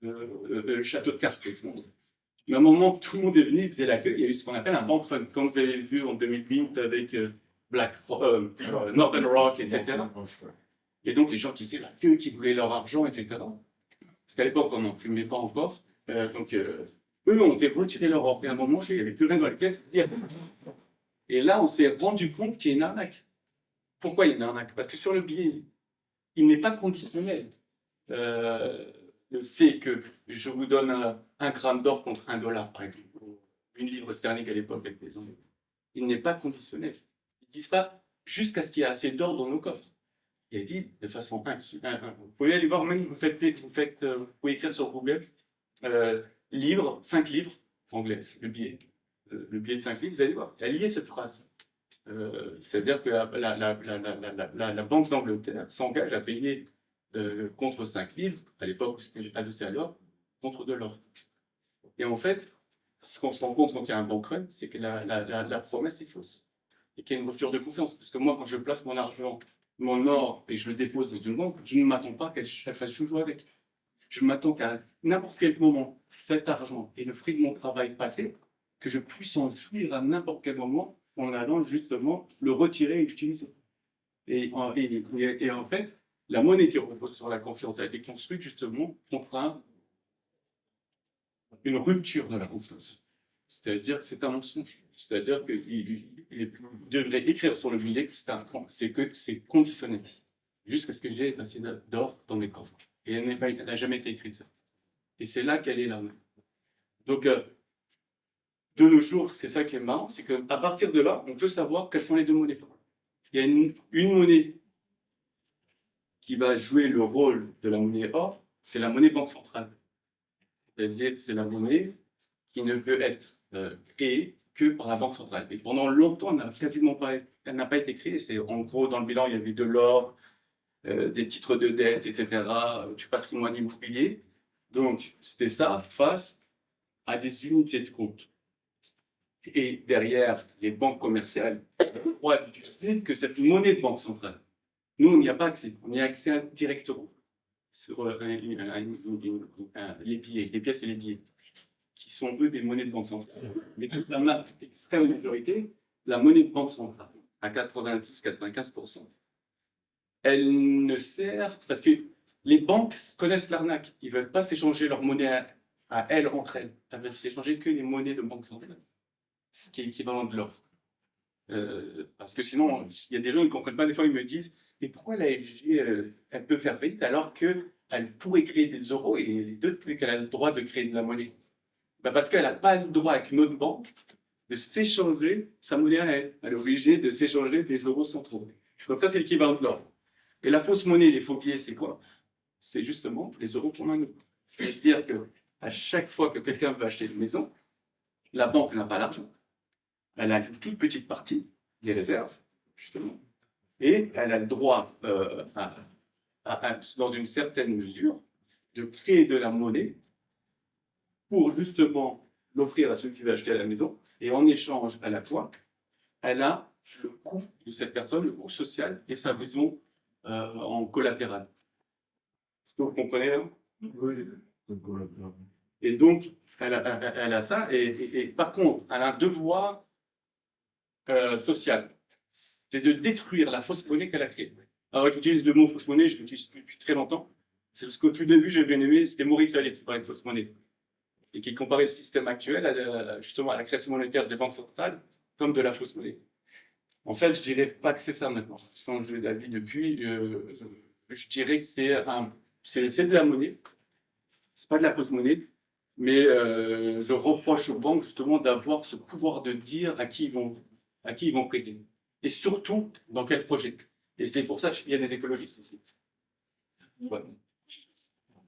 le château de cartes s'effondre. Mais à un moment, tout le monde est venu, il faisait la queue, il y a eu ce qu'on appelle un bank run, comme vous avez vu en 2008 avec Northern Rock, etc. Et donc, les gens qui faisaient la queue, qui voulaient leur argent, etc. Parce qu'à l'époque, on n'imprimait pas encore. Eux ont été retirés leur or. Et à un moment, il n'y avait plus rien dans les caisses. Et là, on s'est rendu compte qu'il y a une arnaque. Pourquoi il y a une arnaque? Parce que sur le billet, il n'est pas conditionnel. Le fait que je vous donne un gramme d'or contre un dollar, par exemple, ou une livre sterling à l'époque avec les Anglais, il n'est pas conditionnel. Ils ne disent pas jusqu'à ce qu'il y ait assez d'or dans nos coffres. Il est dit de façon 1. Vous pouvez aller voir même, vous pouvez écrire sur Google livre, 5 livres, anglais, le billet. Le billet de 5 livres, vous allez voir, il y a lié cette phrase. C'est-à-dire que la Banque d'Angleterre s'engage à payer contre 5 livres, à l'époque où c'était adossé à l'or, contre de l'or. Et en fait, ce qu'on se rend compte quand il y a un bank run, c'est que la promesse est fausse. Et qu'il y a une rupture de confiance. Parce que moi, quand je place mon argent, mon or, et je le dépose dans une banque, je ne m'attends pas qu'elle fasse joujou avec. Je m'attends qu'à n'importe quel moment, cet argent est le fruit de mon travail passé, que je puisse en jouir à n'importe quel moment en allant justement le retirer et l'utiliser. Et en fait, la monnaie qui repose sur la confiance a été construite justement contre une rupture de la confiance. C'est-à-dire que c'est un mensonge. C'est-à-dire qu'il devrait écrire sur le billet que c'est conditionnel. Jusqu'à ce que j'ai assez d'or dans mes coffres. Et elle n'a jamais été écrite ça. Et c'est là qu'elle est là. Donc, de nos jours, c'est ça qui est marrant, c'est qu'à partir de là, on peut savoir quelles sont les deux monnaies. Il y a une monnaie qui va jouer le rôle de la monnaie or, c'est la monnaie banque centrale. C'est la monnaie qui ne peut être créée que par la banque centrale. Et pendant longtemps, elle n'a pas été créée. C'est en gros, dans le bilan, il y avait de l'or, des titres de dette, etc., du patrimoine immobilier. Donc, c'était ça face à des unités de compte. Et derrière, les banques commerciales droit d'utiliser que cette monnaie de banque centrale. Nous, on n'y a pas accès. On y a accès directement sur les billets, les pièces et les billets, qui sont eux des monnaies de banque centrale. Mais que ça marque extrême majorité, la monnaie de banque centrale, à 90-95%, elle ne sert parce que les banques connaissent l'arnaque. Ils ne veulent pas s'échanger leur monnaie à elles entre elles. Elles veulent s'échanger que les monnaies de banque centrale, ce qui est équivalent de l'or. Parce que sinon, il y a des gens qui ne comprennent pas. Des fois, ils me disent, mais pourquoi la FG, elle peut faire faillite alors qu'elle pourrait créer des euros et les deux, qu'elle a le droit de créer de la monnaie? Ben parce qu'elle n'a pas le droit avec une autre banque de s'échanger sa monnaie à elle. Elle est obligée de s'échanger des euros centraux. Donc ça, c'est l'équivalent de l'or. Et la fausse monnaie, les faux billets, c'est quoi? C'est justement les euros qu'on a nous. C'est-à-dire qu'à chaque fois que quelqu'un veut acheter une maison, la banque n'a pas l'argent. Elle a une toute petite partie, les réserves, justement. Et elle a le droit, dans une certaine mesure, de créer de la monnaie pour justement l'offrir à ceux qui veulent acheter à la maison. Et en échange, à la fois, elle a le coût de cette personne, le coût social et sa maison en collatéral. Est-ce que vous comprenez là? Oui. Et donc, elle a ça. Et par contre, elle a un devoir social. C'est de détruire la fausse monnaie qu'elle a créée. Alors, j'utilise le mot fausse monnaie, je l'utilise depuis très longtemps. C'est parce qu'au tout début, j'ai bien aimé, c'était Maurice Allais qui parlait de fausse monnaie et qui comparait le système actuel justement à la création monétaire des banques centrales comme de la fausse monnaie. En fait, je dirais pas que c'est ça maintenant. J'ai changé d'avis depuis. Je dirais que c'est de la monnaie. C'est pas de la fausse monnaie. Mais je reproche aux banques justement d'avoir ce pouvoir de dire à qui ils vont prêter. Et surtout, dans quel projet. Et c'est pour ça qu'il y a des écologistes ici. Ouais.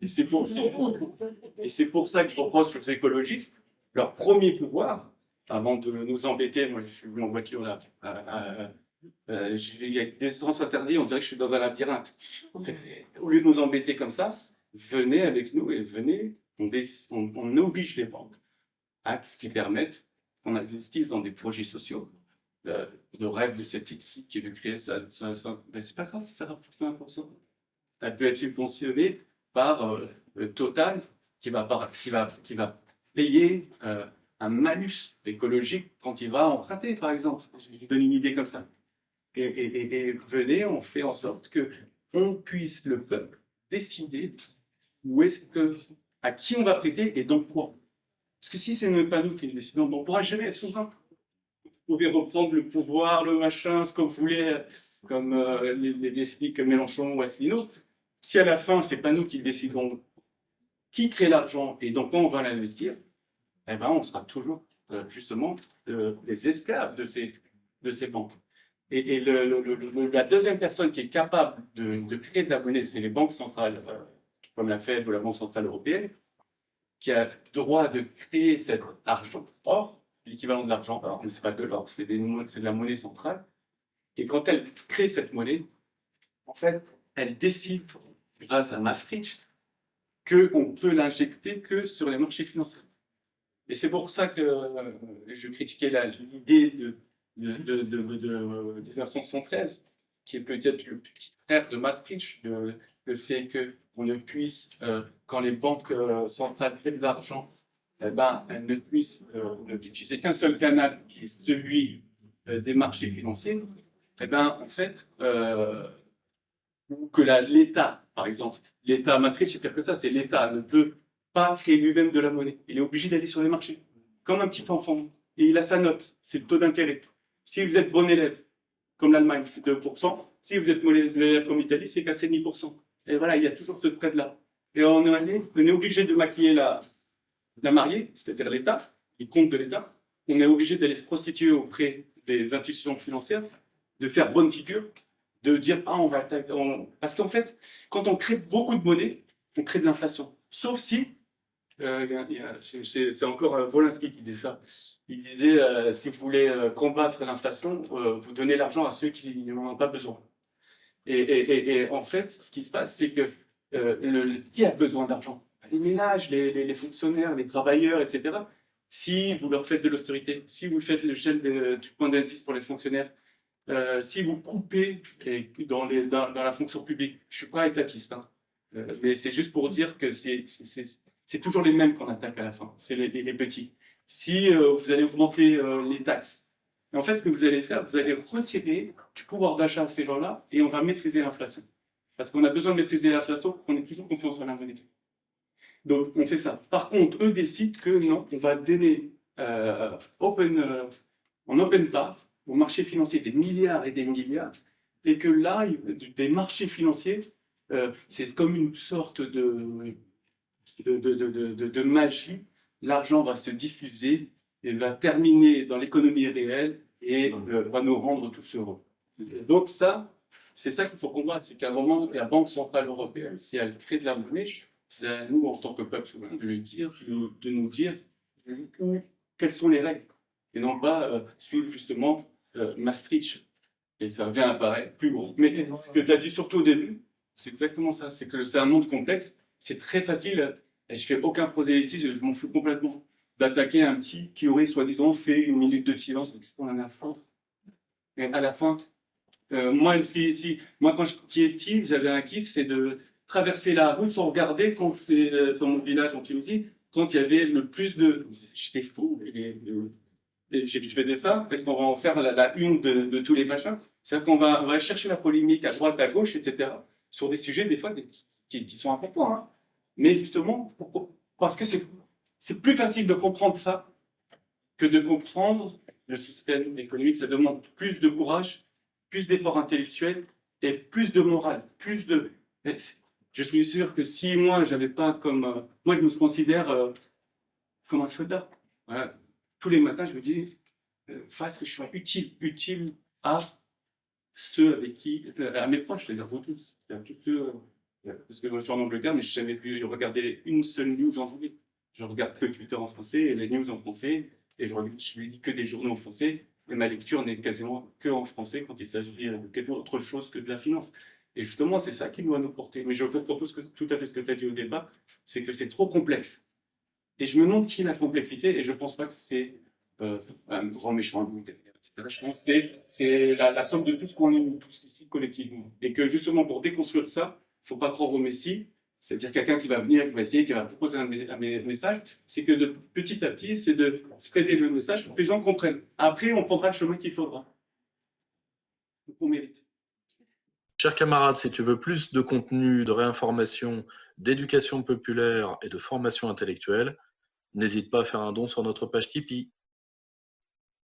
Et c'est pour ça que je reproche aux écologistes leur premier pouvoir, avant de nous embêter. Moi, je suis venu en voiture là. Il y a des essences interdites, on dirait que je suis dans un labyrinthe. Au lieu de nous embêter comme ça, venez avec nous et venez, on oblige les banques à ce qui permette qu'on investisse dans des projets sociaux. Le rêve de cette équipe qui veut créer ça, ben c'est pas grave si ça rapporte 1%. Ça peut être subventionné par Total qui va payer un malus écologique quand il va emprunter, par exemple. Je vous donne une idée comme ça. Et venez, on fait en sorte que on puisse, le peuple, décider où est-ce que, à qui on va prêter et donc quoi. Parce que si ce n'est pas nous qui le décidons, on ne pourra jamais être souverain. Vous pouvez reprendre le pouvoir, le machin, ce que vous voulez, comme les SMIC, comme Mélenchon ou Asselineau. Si à la fin, ce n'est pas nous qui décidons qui crée l'argent et donc quand on va l'investir, eh ben, on sera toujours justement les esclaves de ces banques. Et la deuxième personne qui est capable de créer de la monnaie, c'est les banques centrales, comme la Fed ou la Banque centrale européenne, qui a le droit de créer cet argent or, l'équivalent de l'argent or, mais ce n'est pas de l'or, c'est de la monnaie centrale. Et quand elle crée cette monnaie, en fait, elle décide, grâce à Maastricht, qu'on peut l'injecter que sur les marchés financiers. Et c'est pour ça que je critiquais l'idée de 1973, qui est peut-être le petit frère de Maastricht, le fait qu'on ne puisse, quand les banques centrales font de l'argent, eh ben, elles ne puissent n'utiliser qu'un seul canal, qui est celui des marchés financiers. Eh ben, en fait, ou que l'État, par exemple, l'État, Maastricht, c'est pire que ça, c'est l'État ne peut pas créer lui-même de la monnaie. Il est obligé d'aller sur les marchés, comme un petit enfant. Et il a sa note, c'est le taux d'intérêt. Si vous êtes bon élève, comme l'Allemagne, c'est 2%. Si vous êtes mauvais élève comme l'Italie, c'est 4,5%. Et voilà, il y a toujours ce spread-là. Et on est obligé de maquiller la mariée, c'est-à-dire l'État, les comptes de l'État. On est obligé d'aller se prostituer auprès des institutions financières, de faire bonne figure, de dire, ah, on va attaquer. Parce qu'en fait, quand on crée beaucoup de monnaie, on crée de l'inflation. Sauf si, c'est encore Wolinski qui dit ça. Il disait, si vous voulez combattre l'inflation, vous donnez l'argent à ceux qui n'en ont pas besoin. Et en fait, ce qui se passe, c'est que qui a besoin d'argent? Les ménages, les fonctionnaires, les travailleurs, etc. si vous leur faites de l'austérité, si vous faites le gel du point d'indice pour les fonctionnaires, si vous coupez dans la fonction publique, je ne suis pas étatiste, hein, mais c'est juste pour dire que c'est toujours les mêmes qu'on attaque à la fin, c'est les petits. Si vous allez augmenter les taxes, en fait, ce que vous allez faire, vous allez retirer du pouvoir d'achat à ces gens-là et on va maîtriser l'inflation. Parce qu'on a besoin de maîtriser l'inflation pour qu'on ait toujours confiance en la monnaie. Donc, on fait ça. Par contre, eux décident que non, on va donner en open part au marché financier des milliards et des milliards, et que là, des marchés financiers, c'est comme une sorte de magie. L'argent va se diffuser et va terminer dans l'économie réelle et va nous rendre tous heureux. Donc ça, c'est ça qu'il faut comprendre, c'est qu'à un moment, la Banque Centrale Européenne, si elle crée de la monnaie, c'est à nous, en tant que peuple souverain, de nous dire quelles sont les règles, et non pas suivre justement Maastricht. Et ça vient apparaître plus gros. Mais ce que tu as dit surtout au début, c'est exactement ça, c'est que c'est un monde complexe, c'est très facile, et je fais aucun prosélytisme, je m'en fous complètement, d'attaquer un petit qui aurait soi-disant fait une minute de silence, qu'est-ce qu'on en a à foutre. Et à la fin, moi, quand j'étais petit, j'avais un kiff, c'est de traverser la route sans regarder quand c'est dans mon village en Tunisie, quand il y avait le plus de... J'étais fou, je faisais ça, parce qu'on va en faire la une de tous les machins. C'est-à-dire qu'on va chercher la polémique à droite, à gauche, etc., sur des sujets, des fois, qui sont importants. Hein. Mais justement, parce que c'est plus facile de comprendre ça que de comprendre le système économique. Ça demande plus de courage, plus d'efforts intellectuels et plus de morale, plus de... Je suis sûr que si moi, j'avais pas comme... moi, je me considère comme un soldat. Voilà. Tous les matins, je me dis, fasse que je sois utile à ceux avec qui... à mes proches, c'est-à-dire vous tous. C'est-à-dire tous ceux... parce que moi, je suis en Angleterre, mais je n'avais pu regarder une seule news en anglais. Je regarde que Twitter en français et les news en français, et je lis que des journaux en français, et ma lecture n'est quasiment que en français quand il s'agit de quelque autre chose que de la finance. Et justement, c'est ça qui doit nous porter. Mais je propose tout à fait ce que tu as dit au débat, c'est que c'est trop complexe. Et je me demande qui la complexité, et je ne pense pas que c'est un grand méchant loup derrière, etc. Je pense que c'est la somme de tout ce qu'on est tous ici collectivement. Et que justement, pour déconstruire ça, il ne faut pas croire au Messie, c'est-à-dire quelqu'un qui va venir, qui va essayer, qui va proposer un message, c'est que de petit à petit, c'est de spreader le message pour que les gens comprennent. Après, on prendra le chemin qu'il faudra. Donc, on mérite. Chers camarades, si tu veux plus de contenu, de réinformation, d'éducation populaire et de formation intellectuelle, n'hésite pas à faire un don sur notre page Tipeee.